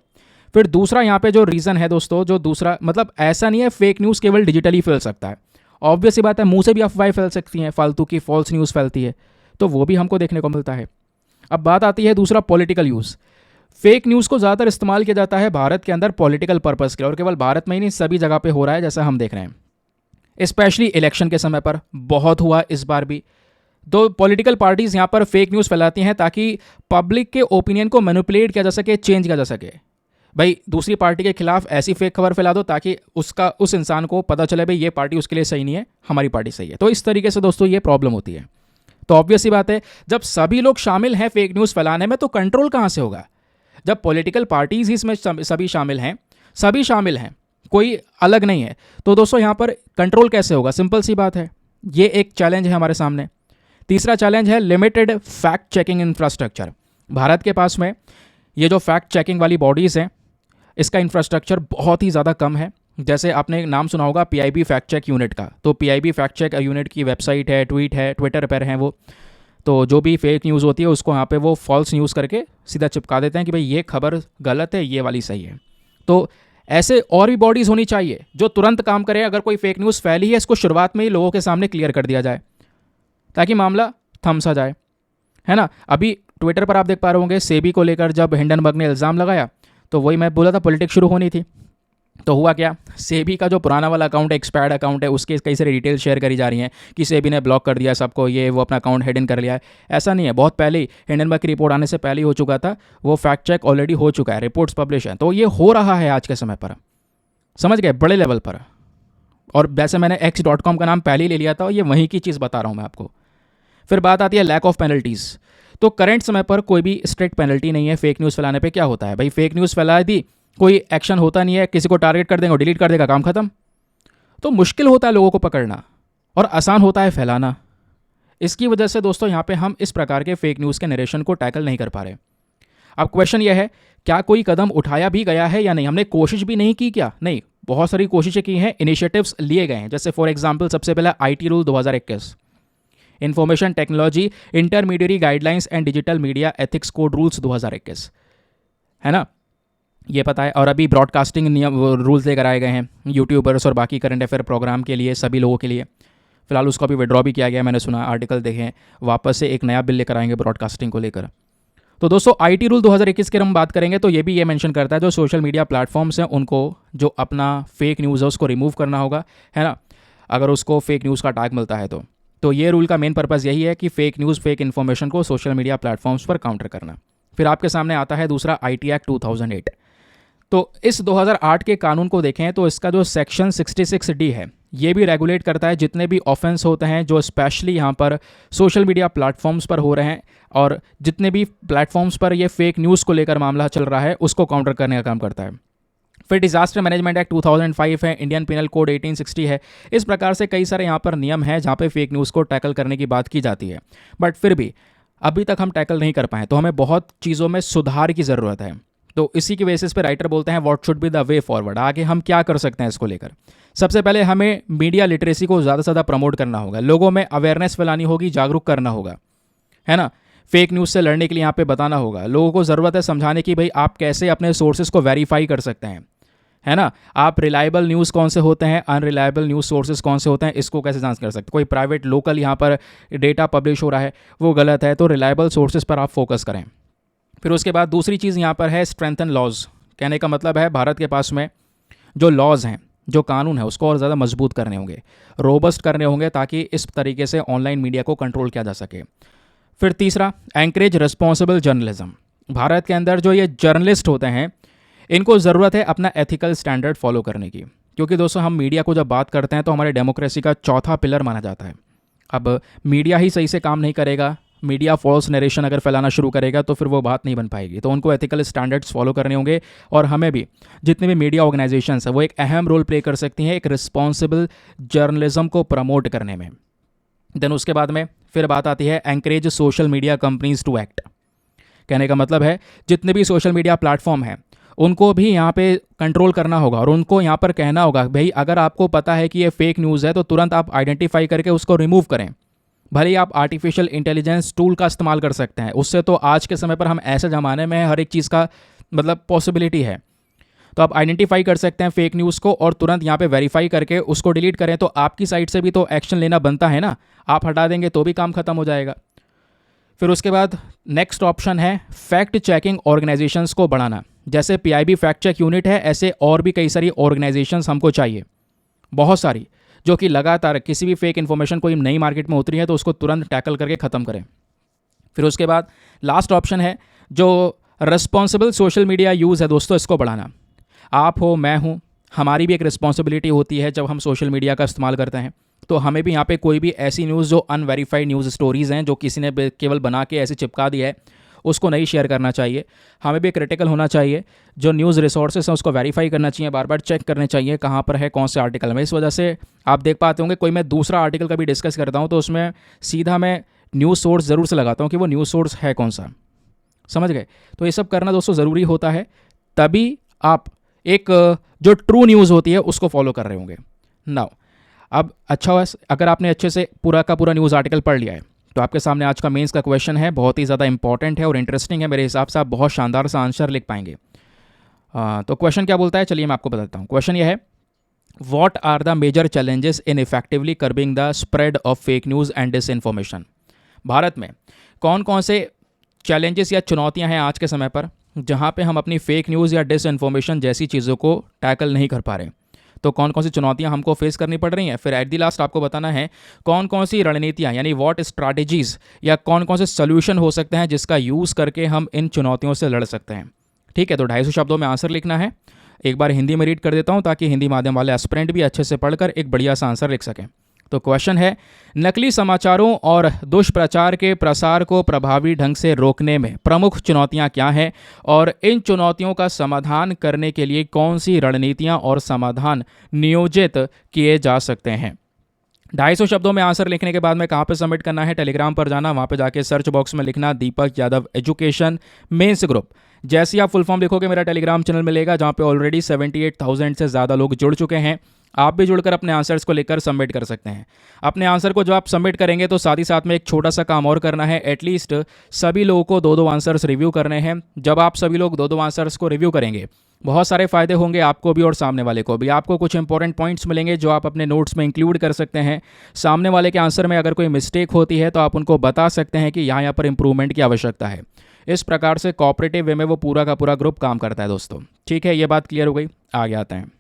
फिर दूसरा यहाँ पे जो रीज़न है दोस्तों, जो दूसरा, मतलब ऐसा नहीं है फेक न्यूज़ केवल डिजिटली फैल सकता है। ऑब्वियस सी बात है, मुंह से भी अफवाहें फैल सकती हैं, फालतू की फॉल्स न्यूज़ फैलती है, तो वो भी हमको देखने को मिलता है। अब बात आती है दूसरा, पॉलिटिकल यूज़। फेक न्यूज़ को ज़्यादातर इस्तेमाल किया जाता है भारत के अंदर पॉलिटिकल पर्पज़ के लिए, और केवल भारत में ही नहीं सभी जगह पे हो रहा है जैसा हम देख रहे हैं। स्पेशली इलेक्शन के समय पर बहुत हुआ इस बार भी। तो पॉलिटिकल पार्टीज़ यहाँ पर फेक न्यूज़ फैलाती हैं ताकि पब्लिक के ओपिनियन को मैनिपुलेट किया जा सके, चेंज किया जा सके। भाई दूसरी पार्टी के खिलाफ ऐसी फेक खबर फैला दो ताकि उस इंसान को पता चले भाई ये पार्टी उसके लिए सही नहीं है, हमारी पार्टी सही है। तो इस तरीके से दोस्तों ये प्रॉब्लम होती है। तो ऑब्वियस सी बात है, जब सभी लोग शामिल हैं फेक न्यूज़ फैलाने में तो कंट्रोल कहाँ से होगा? जब पॉलिटिकल पार्टीज ही इसमें सभी शामिल हैं, कोई अलग नहीं है, तो दोस्तों यहाँ पर कंट्रोल कैसे होगा? सिंपल सी बात है, ये एक चैलेंज है हमारे सामने। तीसरा चैलेंज है limited fact checking infrastructure. Bharat के पास में ये जो फैक्ट चेकिंग वाली बॉडीज़ हैं इसका इंफ्रास्ट्रक्चर बहुत ही ज़्यादा कम है। जैसे आपने नाम सुना होगा PIB फैक्ट चेक यूनिट का, तो PIB फैक्ट चेक यूनिट की वेबसाइट है, ट्वीट है, ट्विटर पर हैं वो। तो जो भी फेक न्यूज़ होती है उसको यहाँ पे वो फॉल्स न्यूज़ करके सीधा चिपका देते हैं कि भाई ये खबर गलत है, ये वाली सही है। तो ऐसे और भी बॉडीज़ होनी चाहिए जो तुरंत काम करें। अगर कोई फेक न्यूज़ फैली है इसको शुरुआत में ही लोगों के सामने क्लियर कर दिया जाए ताकि मामला थम सा जाए, है ना। अभी ट्विटर पर आप देख पा रहे होंगे सेबी को लेकर जब हिंडनबर्ग ने इल्ज़ाम लगाया, तो वही मैं बोला था पॉलिटिक्स शुरू होनी थी। तो हुआ क्या, सेबी का जो पुराना वाला अकाउंट है, एक्सपायर्ड अकाउंट है, उसके कई सारी डिटेल शेयर करी जा रही हैं कि सेबी ने ब्लॉक कर दिया सबको, ये वो अपना अकाउंट हिडन कर लिया है। ऐसा नहीं है, बहुत पहले ही हिंडनबर्ग की रिपोर्ट आने से पहले ही हो चुका था, वो फैक्ट चेक ऑलरेडी हो चुका है, रिपोर्ट्स पब्लिश हैं। तो ये हो रहा है आज के समय पर, समझ गए, बड़े लेवल पर। और वैसे मैंने x.com का नाम पहले ही ले लिया था, और ये वहीं की चीज़ बता रहा हूँ मैं आपको। फिर बात आती है लैक ऑफ पेनल्टीज़। तो करंट समय पर कोई भी स्ट्रिक्ट पेनल्टी नहीं है फेक न्यूज़ फैलाने पे। क्या होता है भाई, फेक न्यूज़ फैला दी, कोई एक्शन होता नहीं है, किसी को टारगेट कर देंगे, डिलीट कर देगा, काम खत्म। तो मुश्किल होता है लोगों को पकड़ना और आसान होता है फैलाना। इसकी वजह से दोस्तों यहाँ पे हम इस प्रकार के फेक न्यूज़ के नरेशन को टैकल नहीं कर पा रहे। अब क्वेश्चन यह है, क्या कोई कदम उठाया भी गया है या नहीं? हमने कोशिश भी नहीं की क्या? नहीं, बहुत सारी कोशिशें की हैं, इनिशिएटिव्स लिए गए हैं। जैसे फॉर एग्जांपल सबसे पहला IT rule 2021, information technology intermediary guidelines and digital media ethics code rules 2021, है ना, ये पता है। और अभी ब्रॉडकास्टिंग नियम रूल्स लेकर आए गए हैं यूट्यूबर्स और बाकी करंट अफेयर प्रोग्राम के लिए, सभी लोगों के लिए। फिलहाल उसको अभी विड्रॉ भी किया गया, मैंने सुना, आर्टिकल देखे हैं, वापस से एक नया बिल लेकर आएंगे ब्रॉडकास्टिंग को लेकर। तो दोस्तों आईटी रूल 2021 की हम बात करेंगे तो ये भी ये मेंशन करता है जो सोशल मीडिया प्लेटफॉर्म्स हैं उनको जो अपना फेक न्यूज़ है उसको रिमूव करना होगा, है ना, अगर उसको फेक न्यूज़ का टैग मिलता है तो ये रूल का मेन पर्पज़ यही है कि फेक न्यूज़ फेक इन्फॉर्मेशन को सोशल मीडिया प्लेटफॉर्म्स पर काउंटर करना। फिर आपके सामने आता है दूसरा आईटी एक्ट 2008। तो इस 2008 के कानून को देखें तो इसका जो सेक्शन 66D है ये भी रेगुलेट करता है जितने भी ऑफेंस होते हैं जो स्पेशली यहाँ पर सोशल मीडिया प्लेटफॉर्म्स पर हो रहे हैं और जितने भी प्लेटफॉर्म्स पर ये फेक न्यूज़ को लेकर मामला चल रहा है उसको काउंटर करने का काम करता है। फिर डिजास्टर मैनेजमेंट एक्ट 2005 है, इंडियन पिनल कोड 1860 है। इस प्रकार से कई सारे यहाँ पर नियम हैं जहाँ पे फेक न्यूज़ को टैकल करने की बात की जाती है, बट फिर भी अभी तक हम टैकल नहीं कर पाए, तो हमें बहुत चीज़ों में सुधार की ज़रूरत है। तो इसी की बेसिस पे राइटर बोलते हैं what should be the way forward, आगे हम क्या कर सकते हैं इसको लेकर। सबसे पहले हमें मीडिया लिटरेसी को ज़्यादा से ज़्यादा प्रमोट करना होगा, लोगों में अवेयरनेस फैलानी होगी, जागरूक करना होगा, है ना। फेक न्यूज़ से लड़ने के लिए यहाँ पे बताना होगा, लोगों को ज़रूरत है समझाने की भाई आप कैसे अपने सोर्सेज को वेरीफाई कर सकते हैं, है ना। आप रिलायबल न्यूज़ कौन से होते हैं, अनरिलायबल न्यूज़ सोर्सेज कौन से होते हैं, इसको कैसे जांच कर सकते हैं। कोई प्राइवेट लोकल यहाँ पर डेटा पब्लिश हो रहा है वो गलत है, तो रिलायबल सोर्सेज पर आप फोकस करें। फिर उसके बाद दूसरी चीज़ यहाँ पर है स्ट्रेंथन लॉज। कहने का मतलब है भारत के पास में जो लॉज हैं, जो कानून है उसको और ज़्यादा मजबूत करने होंगे, रोबस्ट करने होंगे ताकि इस तरीके से ऑनलाइन मीडिया को कंट्रोल किया जा सके। फिर तीसरा एंकरेज रिस्पॉन्सिबल जर्नलिज्म। भारत के अंदर जो ये जर्नलिस्ट होते हैं इनको ज़रूरत है अपना एथिकल स्टैंडर्ड फॉलो करने की, क्योंकि दोस्तों हम मीडिया को जब बात करते हैं तो हमारे डेमोक्रेसी का चौथा पिलर माना जाता है। अब मीडिया ही सही से काम नहीं करेगा, मीडिया फॉल्स नरेशन अगर फैलाना शुरू करेगा तो फिर वो बात नहीं बन पाएगी। तो उनको एथिकल स्टैंडर्ड्स फॉलो करने होंगे और हमें भी जितने भी मीडिया ऑर्गेनाइजेशंस हैं वो एक अहम रोल प्ले कर सकती हैं एक रिस्पॉन्सिबल जर्नलिज्म को प्रमोट करने में। देन उसके बाद में फिर बात आती है encourage social media companies to act. कहने का मतलब है जितने भी सोशल मीडिया प्लेटफॉर्म हैं उनको भी यहाँ पे कंट्रोल करना होगा और उनको यहाँ पर कहना होगा भाई अगर आपको पता है कि ये फेक न्यूज़ है तो तुरंत आप आइडेंटिफाई करके उसको रिमूव करें। भले ही आप आर्टिफिशियल इंटेलिजेंस टूल का इस्तेमाल कर सकते हैं, उससे तो आज के समय पर हम ऐसे ज़माने में हर एक चीज़ का मतलब पॉसिबिलिटी है, तो आप आइडेंटिफाई कर सकते हैं फेक न्यूज़ को और तुरंत यहाँ पे वेरीफाई करके उसको डिलीट करें। तो आपकी साइड से भी तो एक्शन लेना बनता है ना, आप हटा देंगे तो भी काम खत्म हो जाएगा। फिर उसके बाद नेक्स्ट ऑप्शन है फैक्ट चेकिंग ऑर्गेनाइजेशंस को बढ़ाना। जैसे पीआईबी फैक्ट चेक यूनिट है, ऐसे और भी कई सारी ऑर्गेनाइजेशंस हमको चाहिए, बहुत सारी, जो कि लगातार किसी भी फेक इन्फॉर्मेशन कोई नई मार्केट में उतरी है तो उसको तुरंत टैकल करके ख़त्म करें। फिर उसके बाद लास्ट ऑप्शन है जो रिस्पॉन्सिबल सोशल मीडिया यूज़ है दोस्तों, इसको बढ़ाना। आप हो, मैं हूँ, हमारी भी एक रिस्पॉन्सिबिलिटी होती है जब हम सोशल मीडिया का इस्तेमाल करते हैं, तो हमें भी यहाँ पे कोई भी ऐसी न्यूज़ जो अनवेरीफाइड न्यूज़ स्टोरीज़ हैं जो किसी ने केवल बना के ऐसे चिपका दिया है उसको नहीं शेयर करना चाहिए। हमें भी क्रिटिकल होना चाहिए, जो न्यूज़ रिसोर्सेस हैं उसको वेरीफाई करना चाहिए, बार बार चेक करने चाहिए कहाँ पर है कौन से आर्टिकल में। इस वजह से आप देख पाते होंगे कोई मैं दूसरा आर्टिकल का भी डिस्कस करता हूँ तो उसमें सीधा मैं न्यूज़ सोर्स ज़रूर से लगाता हूँ कि वो न्यूज़ सोर्स है कौन सा, समझ गए। तो ये सब करना दोस्तों ज़रूरी होता है, तभी आप एक जो ट्रू न्यूज़ होती है उसको फॉलो कर रहे होंगे। नाउ अब अच्छा हुआ अगर आपने अच्छे से पूरा का पूरा न्यूज़ आर्टिकल पढ़ लिया है तो आपके सामने आज का मेंस का क्वेश्चन है, बहुत ही ज़्यादा इंपॉर्टेंट है और इंटरेस्टिंग है। मेरे हिसाब से आप बहुत शानदार सा आंसर लिख पाएंगे। तो क्वेश्चन क्या बोलता है, चलिए मैं आपको बताता हूँ। क्वेश्चन ये है, what are the major challenges in effectively curbing the spread of fake news and disinformation. भारत में कौन कौन से चैलेंजेस या चुनौतियाँ हैं आज के समय पर जहाँ पे हम अपनी फेक न्यूज़ या डिसइन्फॉर्मेशन जैसी चीज़ों को टैकल नहीं कर पा रहे, तो कौन कौन सी चुनौतियां हमको फेस करनी पड़ रही हैं। फिर एट दी लास्ट आपको बताना है कौन कौन सी रणनीतियां यानी व्हाट स्ट्रैटेजीज या कौन कौन से सोल्यूशन हो सकते हैं जिसका यूज़ करके हम इन चुनौतियों से लड़ सकते हैं। ठीक है, तो 250 शब्दों में आंसर लिखना है। एक बार हिंदी में रीड कर देता हूं ताकि हिंदी माध्यम वाले एस्पिरेंट भी अच्छे से पढ़कर एक बढ़िया सा आंसर लिख सकें। तो क्वेश्चन है, नकली समाचारों और दुष्प्रचार के प्रसार को प्रभावी ढंग से रोकने में प्रमुख चुनौतियां क्या हैं और इन चुनौतियों का समाधान करने के लिए कौन सी रणनीतियां और समाधान नियोजित किए जा सकते हैं। 250 शब्दों में आंसर लिखने के बाद में कहाँ पे सबमिट करना है, टेलीग्राम पर जाना, वहाँ पे जाके सर्च बॉक्स में लिखना दीपक यादव एजुकेशन मेंस ग्रुप। जैसे ही आप फुल फॉर्म लिखोगे मेरा टेलीग्राम चैनल मिलेगा जहाँ पे ऑलरेडी 78,000 से ज़्यादा लोग जुड़ चुके हैं। आप भी जुड़कर अपने आंसर्स को लेकर सबमिट कर सकते हैं। अपने आंसर को जब आप सबमिट करेंगे तो साथ ही साथ में एक छोटा सा काम और करना है, एटलीस्ट सभी लोगों को 2-2 आंसर्स रिव्यू करने हैं। जब आप सभी लोग 2-2 आंसर्स को रिव्यू करेंगे बहुत सारे फ़ायदे होंगे आपको भी और सामने वाले को भी। आपको कुछ इंपॉर्टेंट पॉइंट्स मिलेंगे जो आप अपने नोट्स में इंक्लूड कर सकते हैं। सामने वाले के आंसर में अगर कोई मिस्टेक होती है तो आप उनको बता सकते हैं कि यहाँ पर इंप्रूवमेंट की आवश्यकता है। इस प्रकार से कोऑपरेटिव वे में वो पूरा का पूरा ग्रुप काम करता है दोस्तों। ठीक है, ये बात क्लियर हो गई, आगे आते हैं।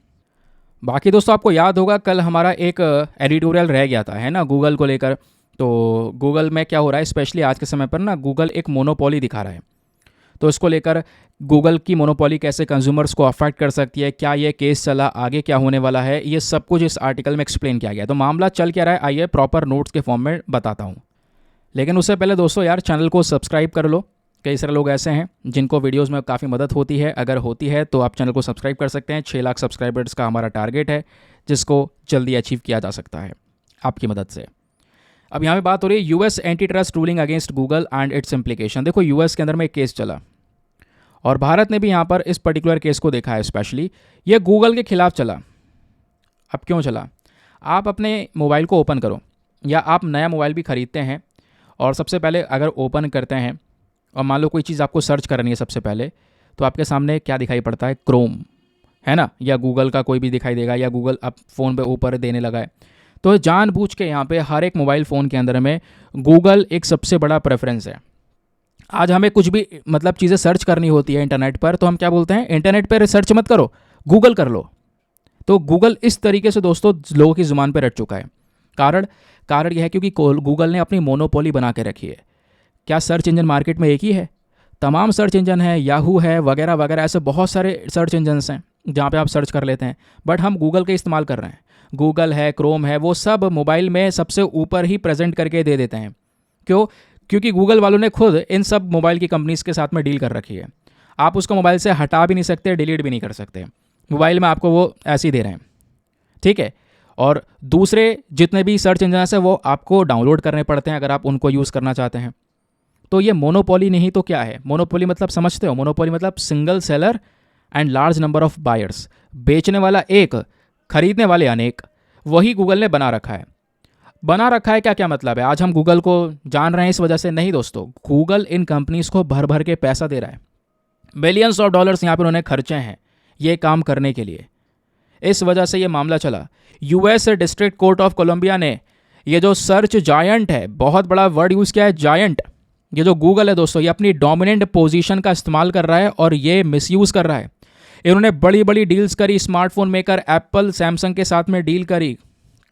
बाकी दोस्तों आपको याद होगा कल हमारा एक एडिटोरियल रह गया था, है ना, गूगल को लेकर। तो गूगल में क्या हो रहा है, स्पेशली आज के समय पर ना गूगल एक मोनोपोली दिखा रहा है। तो इसको लेकर गूगल की मोनोपोली कैसे कंज्यूमर्स को अफेक्ट कर सकती है, क्या ये केस चला, आगे क्या होने वाला है, ये सब कुछ इस आर्टिकल में एक्सप्लेन किया गया। तो मामला चल क्या रहा है, आइए प्रॉपर नोट्स के फॉर्म में बताता हूँ। लेकिन उससे पहले दोस्तों यार चैनल को सब्सक्राइब कर लो। कई सारे लोग ऐसे हैं जिनको वीडियोस में काफ़ी मदद होती है, अगर होती है तो आप चैनल को सब्सक्राइब कर सकते हैं। 6 लाख सब्सक्राइबर्स का हमारा टारगेट है, जिसको जल्दी अचीव किया जा सकता है आपकी मदद से। अब यहाँ पे बात हो रही है US anti trust ruling against Google and it's implication. देखो यूएस के अंदर में एक केस चला और भारत ने भी यहाँ पर इस पर्टिकुलर केस को देखा है। स्पेशली ये गूगल के खिलाफ चला। अब क्यों चला, आप अपने मोबाइल को ओपन करो, या आप नया मोबाइल भी ख़रीदते हैं और सबसे पहले अगर ओपन करते हैं और मान लो कोई चीज़ आपको सर्च करनी है सबसे पहले, तो आपके सामने क्या दिखाई पड़ता है, क्रोम, है ना, या गूगल का कोई भी दिखाई देगा, या गूगल अब फ़ोन पे ऊपर देने लगा है। तो जानबूझ के यहाँ पे हर एक मोबाइल फ़ोन के अंदर में गूगल एक सबसे बड़ा प्रेफरेंस है। आज हमें कुछ भी मतलब चीज़ें सर्च करनी होती है इंटरनेट पर, तो हम क्या बोलते हैं, इंटरनेट पर सर्च मत करो, गूगल कर लो। तो गूगल इस तरीके से दोस्तों लोगों की ज़ुबान पर रट चुका है। कारण यह है क्योंकि गूगल ने अपनी मोनोपोली बना के रखी है। क्या सर्च इंजन मार्केट में एक ही है? तमाम सर्च इंजन है, याहू है, वगैरह वगैरह, ऐसे बहुत सारे सर्च इंजन्स हैं जहाँ पे आप सर्च कर लेते हैं, बट हम गूगल का इस्तेमाल कर रहे हैं। गूगल है, क्रोम है, वो सब मोबाइल में सबसे ऊपर ही प्रेजेंट करके दे देते हैं। क्यों? क्योंकि गूगल वालों ने खुद इन सब मोबाइल की कंपनीज़ के साथ में डील कर रखी है। आप उसको मोबाइल से हटा भी नहीं सकते, डिलीट भी नहीं कर सकते, मोबाइल में आपको वो ऐसे ही दे रहे हैं। ठीक है, और दूसरे जितने भी सर्च इंजन हैं वो आपको डाउनलोड करने पड़ते हैं अगर आप उनको यूज़ करना चाहते हैं। तो ये मोनोपोली नहीं तो क्या है? मोनोपोली मतलब समझते हो? मोनोपोली मतलब single seller and large number of buyers. बेचने वाला एक, खरीदने वाले अनेक। वही गूगल ने बना रखा है। बना रखा है क्या क्या मतलब है? आज हम गूगल को जान रहे हैं इस वजह से नहीं दोस्तों, गूगल इन कंपनीज को भर भर के पैसा दे रहा है। बिलियंस ऑफ डॉलर्स यहाँ पर उन्होंने खर्चे हैं ये काम करने के लिए। इस वजह से ये मामला चला। US district court of Columbia ने ये जो सर्च जायंट है, बहुत बड़ा वर्ड यूज़ किया है, जायंट, ये जो गूगल है दोस्तों, ये अपनी डोमिनेंट पोजीशन का इस्तेमाल कर रहा है और ये मिसयूज़ कर रहा है। इन्होंने बड़ी बड़ी डील्स करी, स्मार्टफोन मेकर एप्पल, सैमसंग के साथ में डील करी,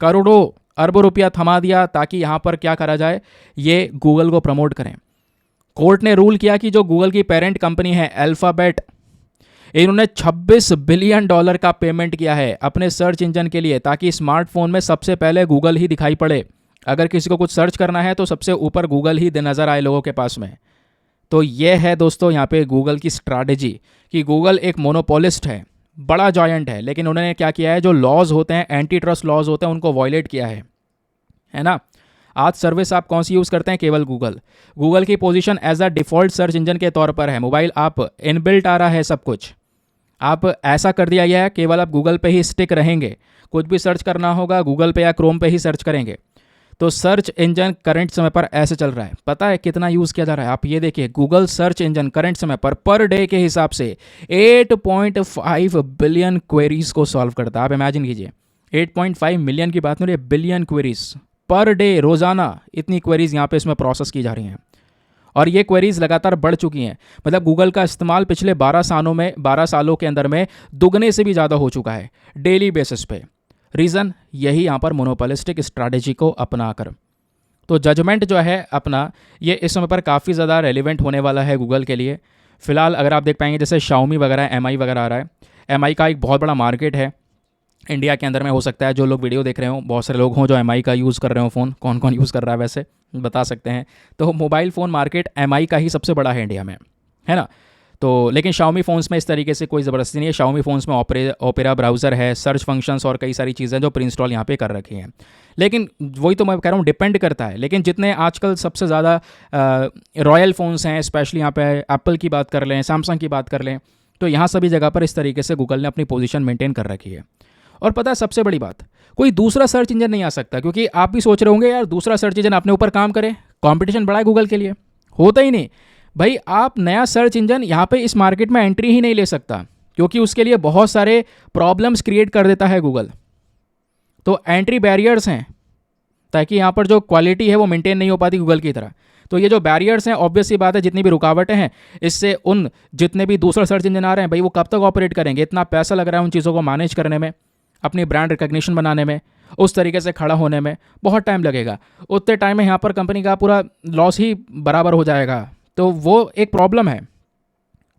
करोड़ों अरबों रुपया थमा दिया ताकि यहाँ पर क्या करा जाए, ये गूगल को प्रमोट करें। कोर्ट ने रूल किया कि जो गूगल की पेरेंट कंपनी है अल्फ़ाबेट, इन्होंने $26 बिलियन का पेमेंट किया है अपने सर्च इंजन के लिए, ताकि स्मार्टफोन में सबसे पहले गूगल ही दिखाई पड़े। अगर किसी को कुछ सर्च करना है तो सबसे ऊपर गूगल ही नज़र आए लोगों के पास में। तो ये है दोस्तों यहाँ पे गूगल की स्ट्रैटेजी कि गूगल एक मोनोपोलिस्ट है, बड़ा जॉयंट है, लेकिन उन्होंने क्या किया है, जो लॉज होते हैं, एंटी ट्रस्ट लॉज होते हैं, उनको वॉयलेट किया है ना। आज सर्विस आप कौन सी यूज़ करते हैं? केवल गूगल। गूगल की position as a default search engine के तौर पर है। मोबाइल आप इनबिल्ट आ रहा है सब कुछ, आप ऐसा कर दिया गया है, केवल आप गूगल पे ही स्टिक रहेंगे। कुछ भी सर्च करना होगा गूगल पे या क्रोम पे ही सर्च करेंगे। तो सर्च इंजन करंट समय पर ऐसे चल रहा है। पता है कितना यूज़ किया जा रहा है? आप ये देखिए, गूगल सर्च इंजन करंट समय पर डे के हिसाब से 8.5 बिलियन क्वेरीज को सॉल्व करता है। आप इमेजिन कीजिए, 8.5 मिलियन की बात नहीं, बिलियन क्वेरीज पर डे, रोज़ाना इतनी क्वेरीज यहाँ पे इसमें प्रोसेस की जा रही हैं। और ये क्वेरीज लगातार बढ़ चुकी हैं। मतलब गूगल का इस्तेमाल पिछले 12 सालों के अंदर में दुगने से भी ज़्यादा हो चुका है डेली बेसिस पे। रीज़न यही, यहाँ पर मोनोपोलिस्टिक स्ट्रैटेजी को अपनाकर। तो जजमेंट जो है अपना, ये इस समय पर काफ़ी ज़्यादा रेलिवेंट होने वाला है गूगल के लिए। फ़िलहाल अगर आप देख पाएंगे जैसे Xiaomi वगैरह, MI वगैरह आ रहा है। MI का एक बहुत बड़ा मार्केट है इंडिया के अंदर में। हो सकता है जो लोग वीडियो देख रहे हो बहुत सारे लोग हों जो MI का यूज़ कर रहे हो फ़ोन। कौन कौन यूज़ कर रहा है वैसे बता सकते हैं। तो मोबाइल फ़ोन मार्केट MI का ही सबसे बड़ा है इंडिया में, है ना। तो लेकिन Xiaomi फ़ोन्स में इस तरीके से कोई ज़बरदस्ती नहीं है। Xiaomi फ़ोन्स में ओपेरा ब्राउज़र है, सर्च फंक्शंस और कई सारी चीज़ें जो प्री इंस्टॉल यहाँ पे कर रखी हैं। लेकिन वही तो मैं कह रहा हूँ, डिपेंड करता है। लेकिन जितने आजकल सबसे ज़्यादा रॉयल फ़ोन्स हैं, स्पेशली यहाँ पे एप्पल की बात कर लें, सैमसंग की बात कर लें, तो यहाँ सभी जगह पर इस तरीके से गूगल ने अपनी पोजीशन मेंटेन कर रखी है। और पता है सबसे बड़ी बात, कोई दूसरा सर्च इंजन नहीं आ सकता। क्योंकि आप भी सोच रहे होंगे यार दूसरा सर्च इंजन अपने ऊपर काम करे, कंपटीशन बढ़ा है गूगल के लिए। होता ही नहीं भाई। आप नया सर्च इंजन यहाँ पे इस मार्केट में एंट्री ही नहीं ले सकता, क्योंकि उसके लिए बहुत सारे प्रॉब्लम्स क्रिएट कर देता है गूगल। तो एंट्री बैरियर्स हैं, ताकि यहाँ पर जो क्वालिटी है वो मेंटेन नहीं हो पाती गूगल की तरह। तो ये जो बैरियर्स हैं, ऑब्वियस सी बात है, जितनी भी रुकावटें हैं, इससे उन जितने भी दूसरे सर्च इंजन आ रहे हैं भाई, वो कब तक ऑपरेट करेंगे? इतना पैसा लग रहा है उन चीज़ों को मैनेज करने में, अपनी ब्रांड रिकग्निशन बनाने में, उस तरीके से खड़ा होने में बहुत टाइम लगेगा। उतने टाइम में यहाँ पर कंपनी का पूरा लॉस ही बराबर हो जाएगा, तो वो एक प्रॉब्लम है।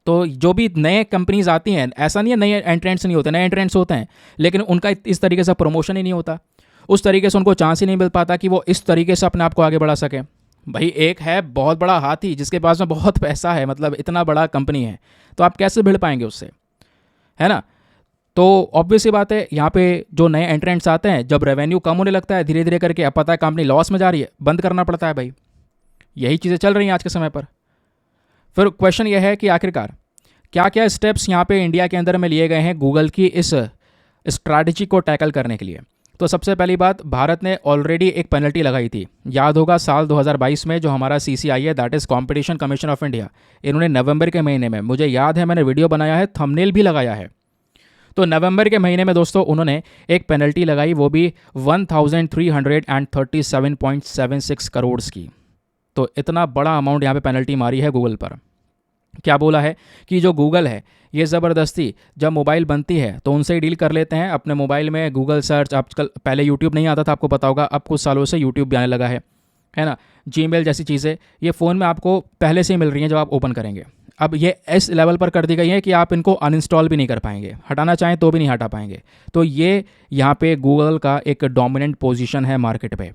तो जो भी नए कंपनीज आती हैं, ऐसा नहीं है नए एंट्रेंट्स नहीं होते, नए एंट्रेंट्स होते हैं, लेकिन उनका इस तरीके से प्रमोशन ही नहीं होता, उस तरीके से उनको चांस ही नहीं मिल पाता कि वो इस तरीके से अपने आप को आगे बढ़ा सके। भाई एक है बहुत बड़ा हाथी जिसके पास में बहुत पैसा है, मतलब इतना बड़ा कंपनी है, तो आप कैसे भिड़ पाएंगे उससे, है ना? तो ऑब्वियस सी बात है, यहाँ पे जो नए एंट्रेंट्स आते हैं, जब रेवेन्यू कम होने लगता है धीरे धीरे करके, अब पता है कंपनी लॉस में जा रही है, बंद करना पड़ता है भाई। यही चीज़ें चल रही हैं आज के समय पर। फिर क्वेश्चन यह है कि आखिरकार क्या क्या स्टेप्स यहाँ पे इंडिया के अंदर में लिए गए हैं गूगल की इस स्ट्रैटेजी को टैकल करने के लिए। तो सबसे पहली बात, भारत ने ऑलरेडी एक पेनल्टी लगाई थी, याद होगा साल 2022 में, जो हमारा CCI है, that is competition commission of India, इन्होंने नवंबर के महीने में, मुझे याद है मैंने वीडियो बनाया है, थंबनेल भी लगाया है, तो नवंबर के महीने में दोस्तों उन्होंने एक पेनल्टी लगाई, वो भी 1337.76 करोड़ की। तो इतना बड़ा अमाउंट यहाँ पे पेनल्टी मारी है गूगल पर। क्या बोला है कि जो गूगल है ये ज़बरदस्ती जब मोबाइल बनती है तो उनसे ही डील कर लेते हैं, अपने मोबाइल में गूगल सर्च, आजकल पहले यूट्यूब नहीं आता था, आपको पता होगा, अब कुछ सालों से यूट्यूब भी आने लगा है ना, जीमेल जैसी चीज़ें ये फ़ोन में आपको पहले से ही मिल रही हैं जब आप ओपन करेंगे। अब ये इस लेवल पर कर दी गई है कि आप इनको अनइंस्टॉल भी नहीं कर पाएंगे, हटाना चाहें तो भी नहीं हटा पाएंगे। तो ये यहाँ पे गूगल का एक डोमिनेंट पोजीशन है मार्केट पे।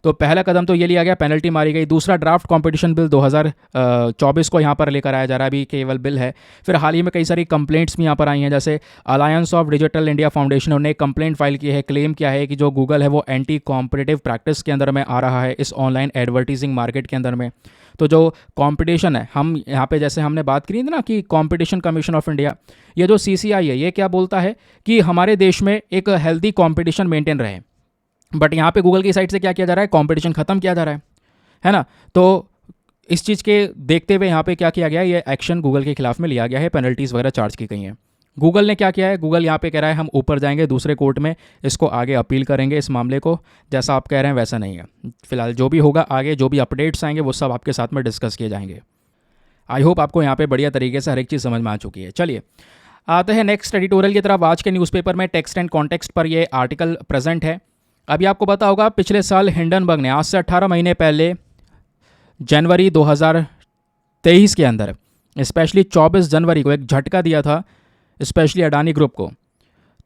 तो पहला कदम तो ये लिया गया, पेनल्टी मारी गई। दूसरा, ड्राफ्ट कंपटीशन बिल 2024 को यहाँ पर लेकर आया जा रहा है, अभी केवल बिल है। फिर हाल ही में कई सारी कंप्लेंट्स भी यहाँ पर आई हैं, जैसे alliance of digital India foundation ने एक कंप्लेंट फाइल की है, क्लेम किया है कि जो गूगल है वो एंटी कॉम्पिटिटिव प्रैक्टिस के अंदर में आ रहा है इस ऑनलाइन एडवर्टीजिंग मार्केट के अंदर में। तो जो कंपटीशन है, हम यहाँ पे जैसे हमने बात करी थी ना कि कॉम्पिटिशन कमीशन ऑफ इंडिया, ये जो CCI है, ये क्या बोलता है कि हमारे देश में एक हेल्दी कॉम्पिटिशन मेंटेन रहे, बट यहाँ पे गूगल की साइड से क्या किया जा रहा है, कंपटीशन खत्म किया जा रहा है ना। तो इस चीज़ के देखते हुए यहाँ पे क्या किया गया है, ये एक्शन गूगल के खिलाफ में लिया गया है, पेनल्टीज़ वगैरह चार्ज की गई हैं। गूगल ने क्या किया है, गूगल यहाँ पे कह रहा है हम ऊपर जाएंगे दूसरे कोर्ट में, इसको आगे अपील करेंगे इस मामले को, जैसा आप कह रहे हैं वैसा नहीं है। फिलहाल जो भी होगा आगे, जो भी अपडेट्स आएंगे वो सब आपके साथ में डिस्कस किए जाएंगे। आई होप आपको यहाँ पे बढ़िया तरीके से हर एक चीज़ समझ में आ चुकी है। चलिए आते हैं नेक्स्ट एडिटोरियल की तरफ। आज के न्यूज़पेपर में टेक्स्ट एंड कॉन्टेक्स्ट पर ये आर्टिकल प्रेजेंट है। अभी आपको पता होगा पिछले साल हिंडनबर्ग ने, आज से 18 महीने पहले, जनवरी 2023 के अंदर, स्पेशली 24 जनवरी को एक झटका दिया था स्पेशली अडानी ग्रुप को।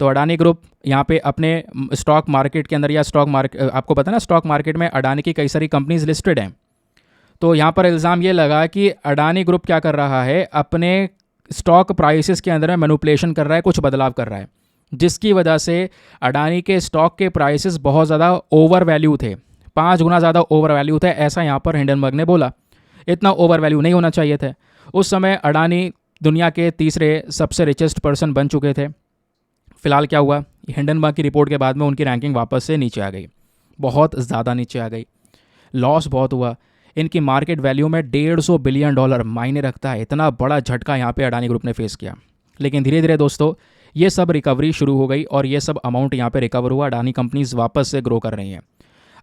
तो अडानी ग्रुप यहाँ पे अपने स्टॉक मार्केट के अंदर, या स्टॉक मार्केट, आपको पता है ना स्टॉक मार्केट में अडानी की कई सारी कंपनीज लिस्टेड हैं। तो यहाँ पर इल्ज़ाम ये लगा कि अडानी ग्रुप क्या कर रहा है, अपने स्टॉक प्राइसेस के अंदर में मैनिपुलेशन कर रहा है, कुछ बदलाव कर रहा है, जिसकी वजह से अडानी के स्टॉक के प्राइसेस बहुत ज़्यादा ओवर वैल्यू थे, 5 गुना ज़्यादा ओवर वैल्यू थे, ऐसा यहाँ पर हिंडनबर्ग ने बोला। इतना ओवर वैल्यू नहीं होना चाहिए थे। उस समय अडानी दुनिया के तीसरे सबसे रिचेस्ट पर्सन बन चुके थे। फिलहाल क्या हुआ, हिंडनबर्ग की रिपोर्ट के बाद में उनकी रैंकिंग वापस से नीचे आ गई, बहुत ज़्यादा नीचे आ गई, लॉस बहुत हुआ। इनकी मार्केट वैल्यू में $150 बिलियन मायने रखता है। इतना बड़ा झटका यहाँ पे अडानी ग्रुप ने फेस किया। लेकिन धीरे धीरे दोस्तों ये सब रिकवरी शुरू हो गई और ये सब अमाउंट यहाँ पे रिकवर हुआ। अडानी कंपनीज वापस से ग्रो कर रही हैं।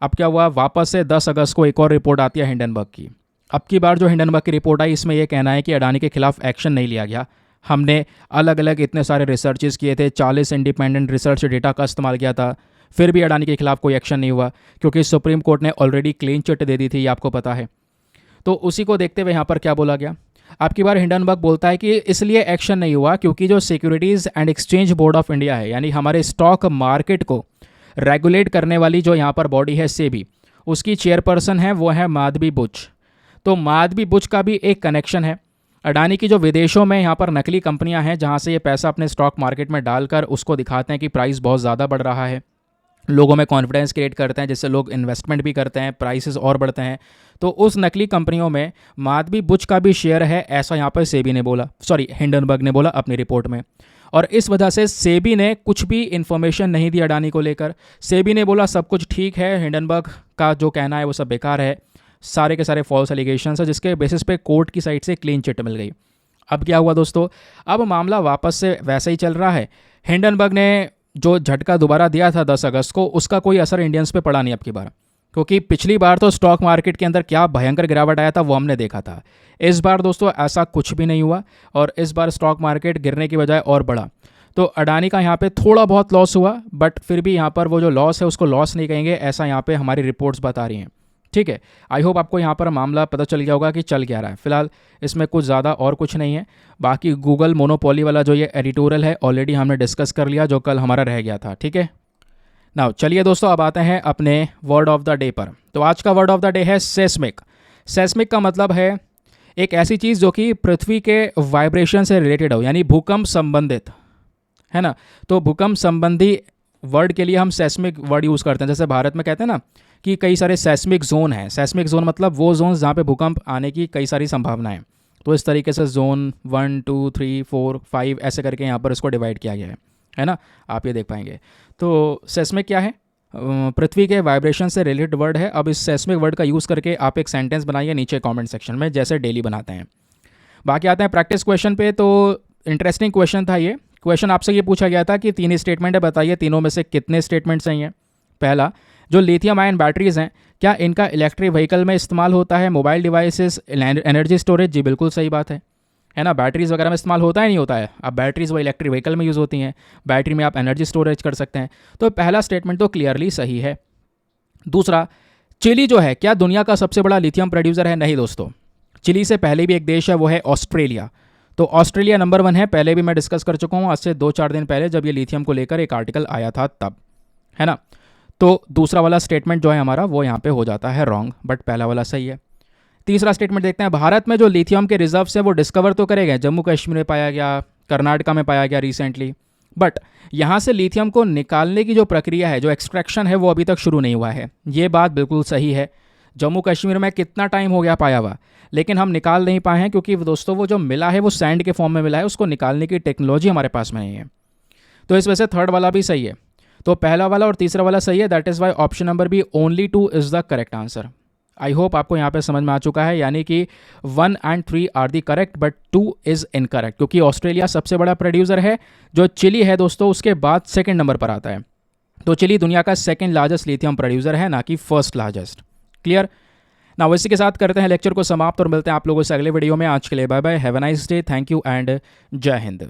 अब क्या हुआ, वापस से 10 अगस्त को एक और रिपोर्ट आती है हिंडनबर्ग की। अब की बार जो हिंडनबर्ग की रिपोर्ट आई, इसमें यह कहना है कि अडानी के खिलाफ एक्शन नहीं लिया गया। हमने अलग अलग इतने सारे रिसर्चेस किए थे, 40 इंडिपेंडेंट रिसर्च डेटा का इस्तेमाल किया था, फिर भी अडानी के खिलाफ कोई एक्शन नहीं हुआ, क्योंकि सुप्रीम कोर्ट ने ऑलरेडी क्लीन चिट दे दी थी, ये आपको पता है। तो उसी को देखते हुए यहाँ पर क्या बोला गया, आपकी बार हिंडनबर्ग बोलता है कि इसलिए एक्शन नहीं हुआ क्योंकि जो securities and exchange board of India है, यानी हमारे स्टॉक मार्केट को रेगुलेट करने वाली जो यहाँ पर बॉडी है सेबी, उसकी चेयरपर्सन है वो है माधवी बुच। तो माधवी बुच का भी एक कनेक्शन है। अडानी की जो विदेशों में यहाँ पर नकली कंपनियाँ हैं, जहाँ से ये पैसा अपने स्टॉक मार्केट में डालकर उसको दिखाते हैं कि प्राइस बहुत ज़्यादा बढ़ रहा है, लोगों में कॉन्फिडेंस क्रिएट करते हैं, जिससे लोग इन्वेस्टमेंट भी करते हैं, प्राइसेस और बढ़ते हैं। तो उस नकली कंपनियों में माधवी बुच का भी शेयर है, ऐसा यहाँ पर सेबी ने बोला, हिंडनबर्ग ने बोला अपनी रिपोर्ट में। और इस वजह से सेबी ने कुछ भी इन्फॉर्मेशन नहीं दी अडानी को लेकर। सेबी ने बोला सब कुछ ठीक है, हिंडनबर्ग का जो कहना है वो सब बेकार है, सारे के सारे फॉल्स एलिगेशंस है, जिसके बेसिस पे कोर्ट की साइड से क्लीन चिट मिल गई। अब क्या हुआ दोस्तों, अब मामला वापस से वैसे ही चल रहा है। हिंडनबर्ग ने जो झटका दोबारा दिया था 10 अगस्त को, उसका कोई असर इंडियंस पे पड़ा नहीं अब की बार। क्योंकि पिछली बार तो स्टॉक मार्केट के अंदर क्या भयंकर गिरावट आया था वो हमने देखा था। इस बार दोस्तों ऐसा कुछ भी नहीं हुआ और इस बार स्टॉक मार्केट गिरने की बजाय और बढ़ा। तो अडानी का यहाँ पे थोड़ा बहुत लॉस हुआ, बट फिर भी यहाँ पर वो जो लॉस है उसको लॉस नहीं कहेंगे, ऐसा यहाँ पे हमारी रिपोर्ट्स बता रही हैं। ठीक है, आई होप आपको यहाँ पर मामला पता चल गया होगा कि चल क्या रहा है। फिलहाल इसमें कुछ ज़्यादा और कुछ नहीं है। बाकी गूगल मोनोपोली वाला जो ये एडिटोरियल है ऑलरेडी हमने डिस्कस कर लिया, जो कल हमारा रह गया था। ठीक है, नाउ चलिए दोस्तों अब आते हैं अपने वर्ड ऑफ द डे पर। तो आज का वर्ड ऑफ द डे है सेस्मिक। सेस्मिक का मतलब है एक ऐसी चीज़ जो कि पृथ्वी के वाइब्रेशन से रिलेटेड हो, यानी भूकंप संबंधित, है ना। तो भूकंप संबंधी वर्ड के लिए हम सेस्मिक वर्ड यूज़ करते हैं। जैसे भारत में कहते हैं ना कि कई सारे सेस्मिक जोन हैं। सेस्मिक जोन मतलब वो जोन जहाँ पे भूकंप आने की कई सारी संभावनाएं। तो इस तरीके से जोन 1 2 3 4 5 ऐसे करके यहाँ पर इसको डिवाइड किया गया है ना, आप ये देख पाएंगे। तो सेस्मिक क्या है? पृथ्वी के वाइब्रेशन से रिलेटेड वर्ड है। अब इस सेस्मिक वर्ड का यूज़ करके आप एक सेंटेंस बनाइए नीचे कमेंट सेक्शन में, जैसे डेली बनाते हैं। बाकी आते हैं प्रैक्टिस क्वेश्चन पे। तो इंटरेस्टिंग क्वेश्चन था ये। क्वेश्चन आपसे ये पूछा गया था कि 3 स्टेटमेंट है, बताइए तीनों में से कितने स्टेटमेंट सही हैं। पहला, जो लिथियम आयन बैटरीज हैं क्या इनका इलेक्ट्रिक व्हीकल में इस्तेमाल होता है? Mobile devices, energy storage. जी बिल्कुल सही बात है ना। बैटरीज वगैरह में इस्तेमाल होता है नहीं होता है? अब बैटरीज वो इलेक्ट्रिक व्हीकल में यूज़ होती हैं, बैटरी में आप एनर्जी स्टोरेज कर सकते हैं। तो पहला स्टेटमेंट तो क्लियरली सही है। दूसरा, चिली जो है क्या दुनिया का सबसे बड़ा लिथियम प्रोड्यूसर है? नहीं दोस्तों, चिली से पहले भी एक देश है, वो है ऑस्ट्रेलिया। तो ऑस्ट्रेलिया नंबर 1 है। पहले भी मैं डिस्कस कर चुका हूँ आज से 2-4 दिन पहले, जब ये लिथियम को लेकर एक आर्टिकल आया था तब, है ना। तो दूसरा वाला स्टेटमेंट जो है हमारा वो यहाँ पे हो जाता है रॉन्ग, बट पहला वाला सही है। तीसरा स्टेटमेंट देखते हैं। भारत में जो लिथियम के रिजर्व्स है वो डिस्कवर तो करे गए, जम्मू कश्मीर में पाया गया, कर्नाटका में पाया गया रिसेंटली, बट यहाँ से लिथियम को निकालने की जो प्रक्रिया है, जो एक्सट्रैक्शन है, वो अभी तक शुरू नहीं हुआ है। ये बात बिल्कुल सही है। जम्मू कश्मीर में कितना टाइम हो गया पाया हुआ, लेकिन हम निकाल नहीं पाए हैं क्योंकि दोस्तों वो जो मिला है वो सैंड के फॉर्म में मिला है, उसको निकालने की टेक्नोलॉजी हमारे पास में नहीं है। तो इस वजह से थर्ड वाला भी सही है। तो पहला वाला और तीसरा वाला सही है। That is why option number B only 2 is the correct answer. I hope आपको यहाँ पे समझ में आ चुका है, यानी कि 1 and 3 are the correct but 2 is incorrect, क्योंकि ऑस्ट्रेलिया सबसे बड़ा प्रोड्यूसर है। जो चिली है दोस्तों उसके बाद सेकंड नंबर पर आता है। तो चिली दुनिया का सेकंड लार्जेस्ट लिथियम प्रोड्यूसर है, ना कि फर्स्ट लार्जेस्ट। क्लियर ना। इसी के साथ करते हैं लेक्चर को समाप्त और मिलते हैं आप लोगों से अगले वीडियो में। आज के लिए bye bye, have a nice day, thank you and Jai Hind.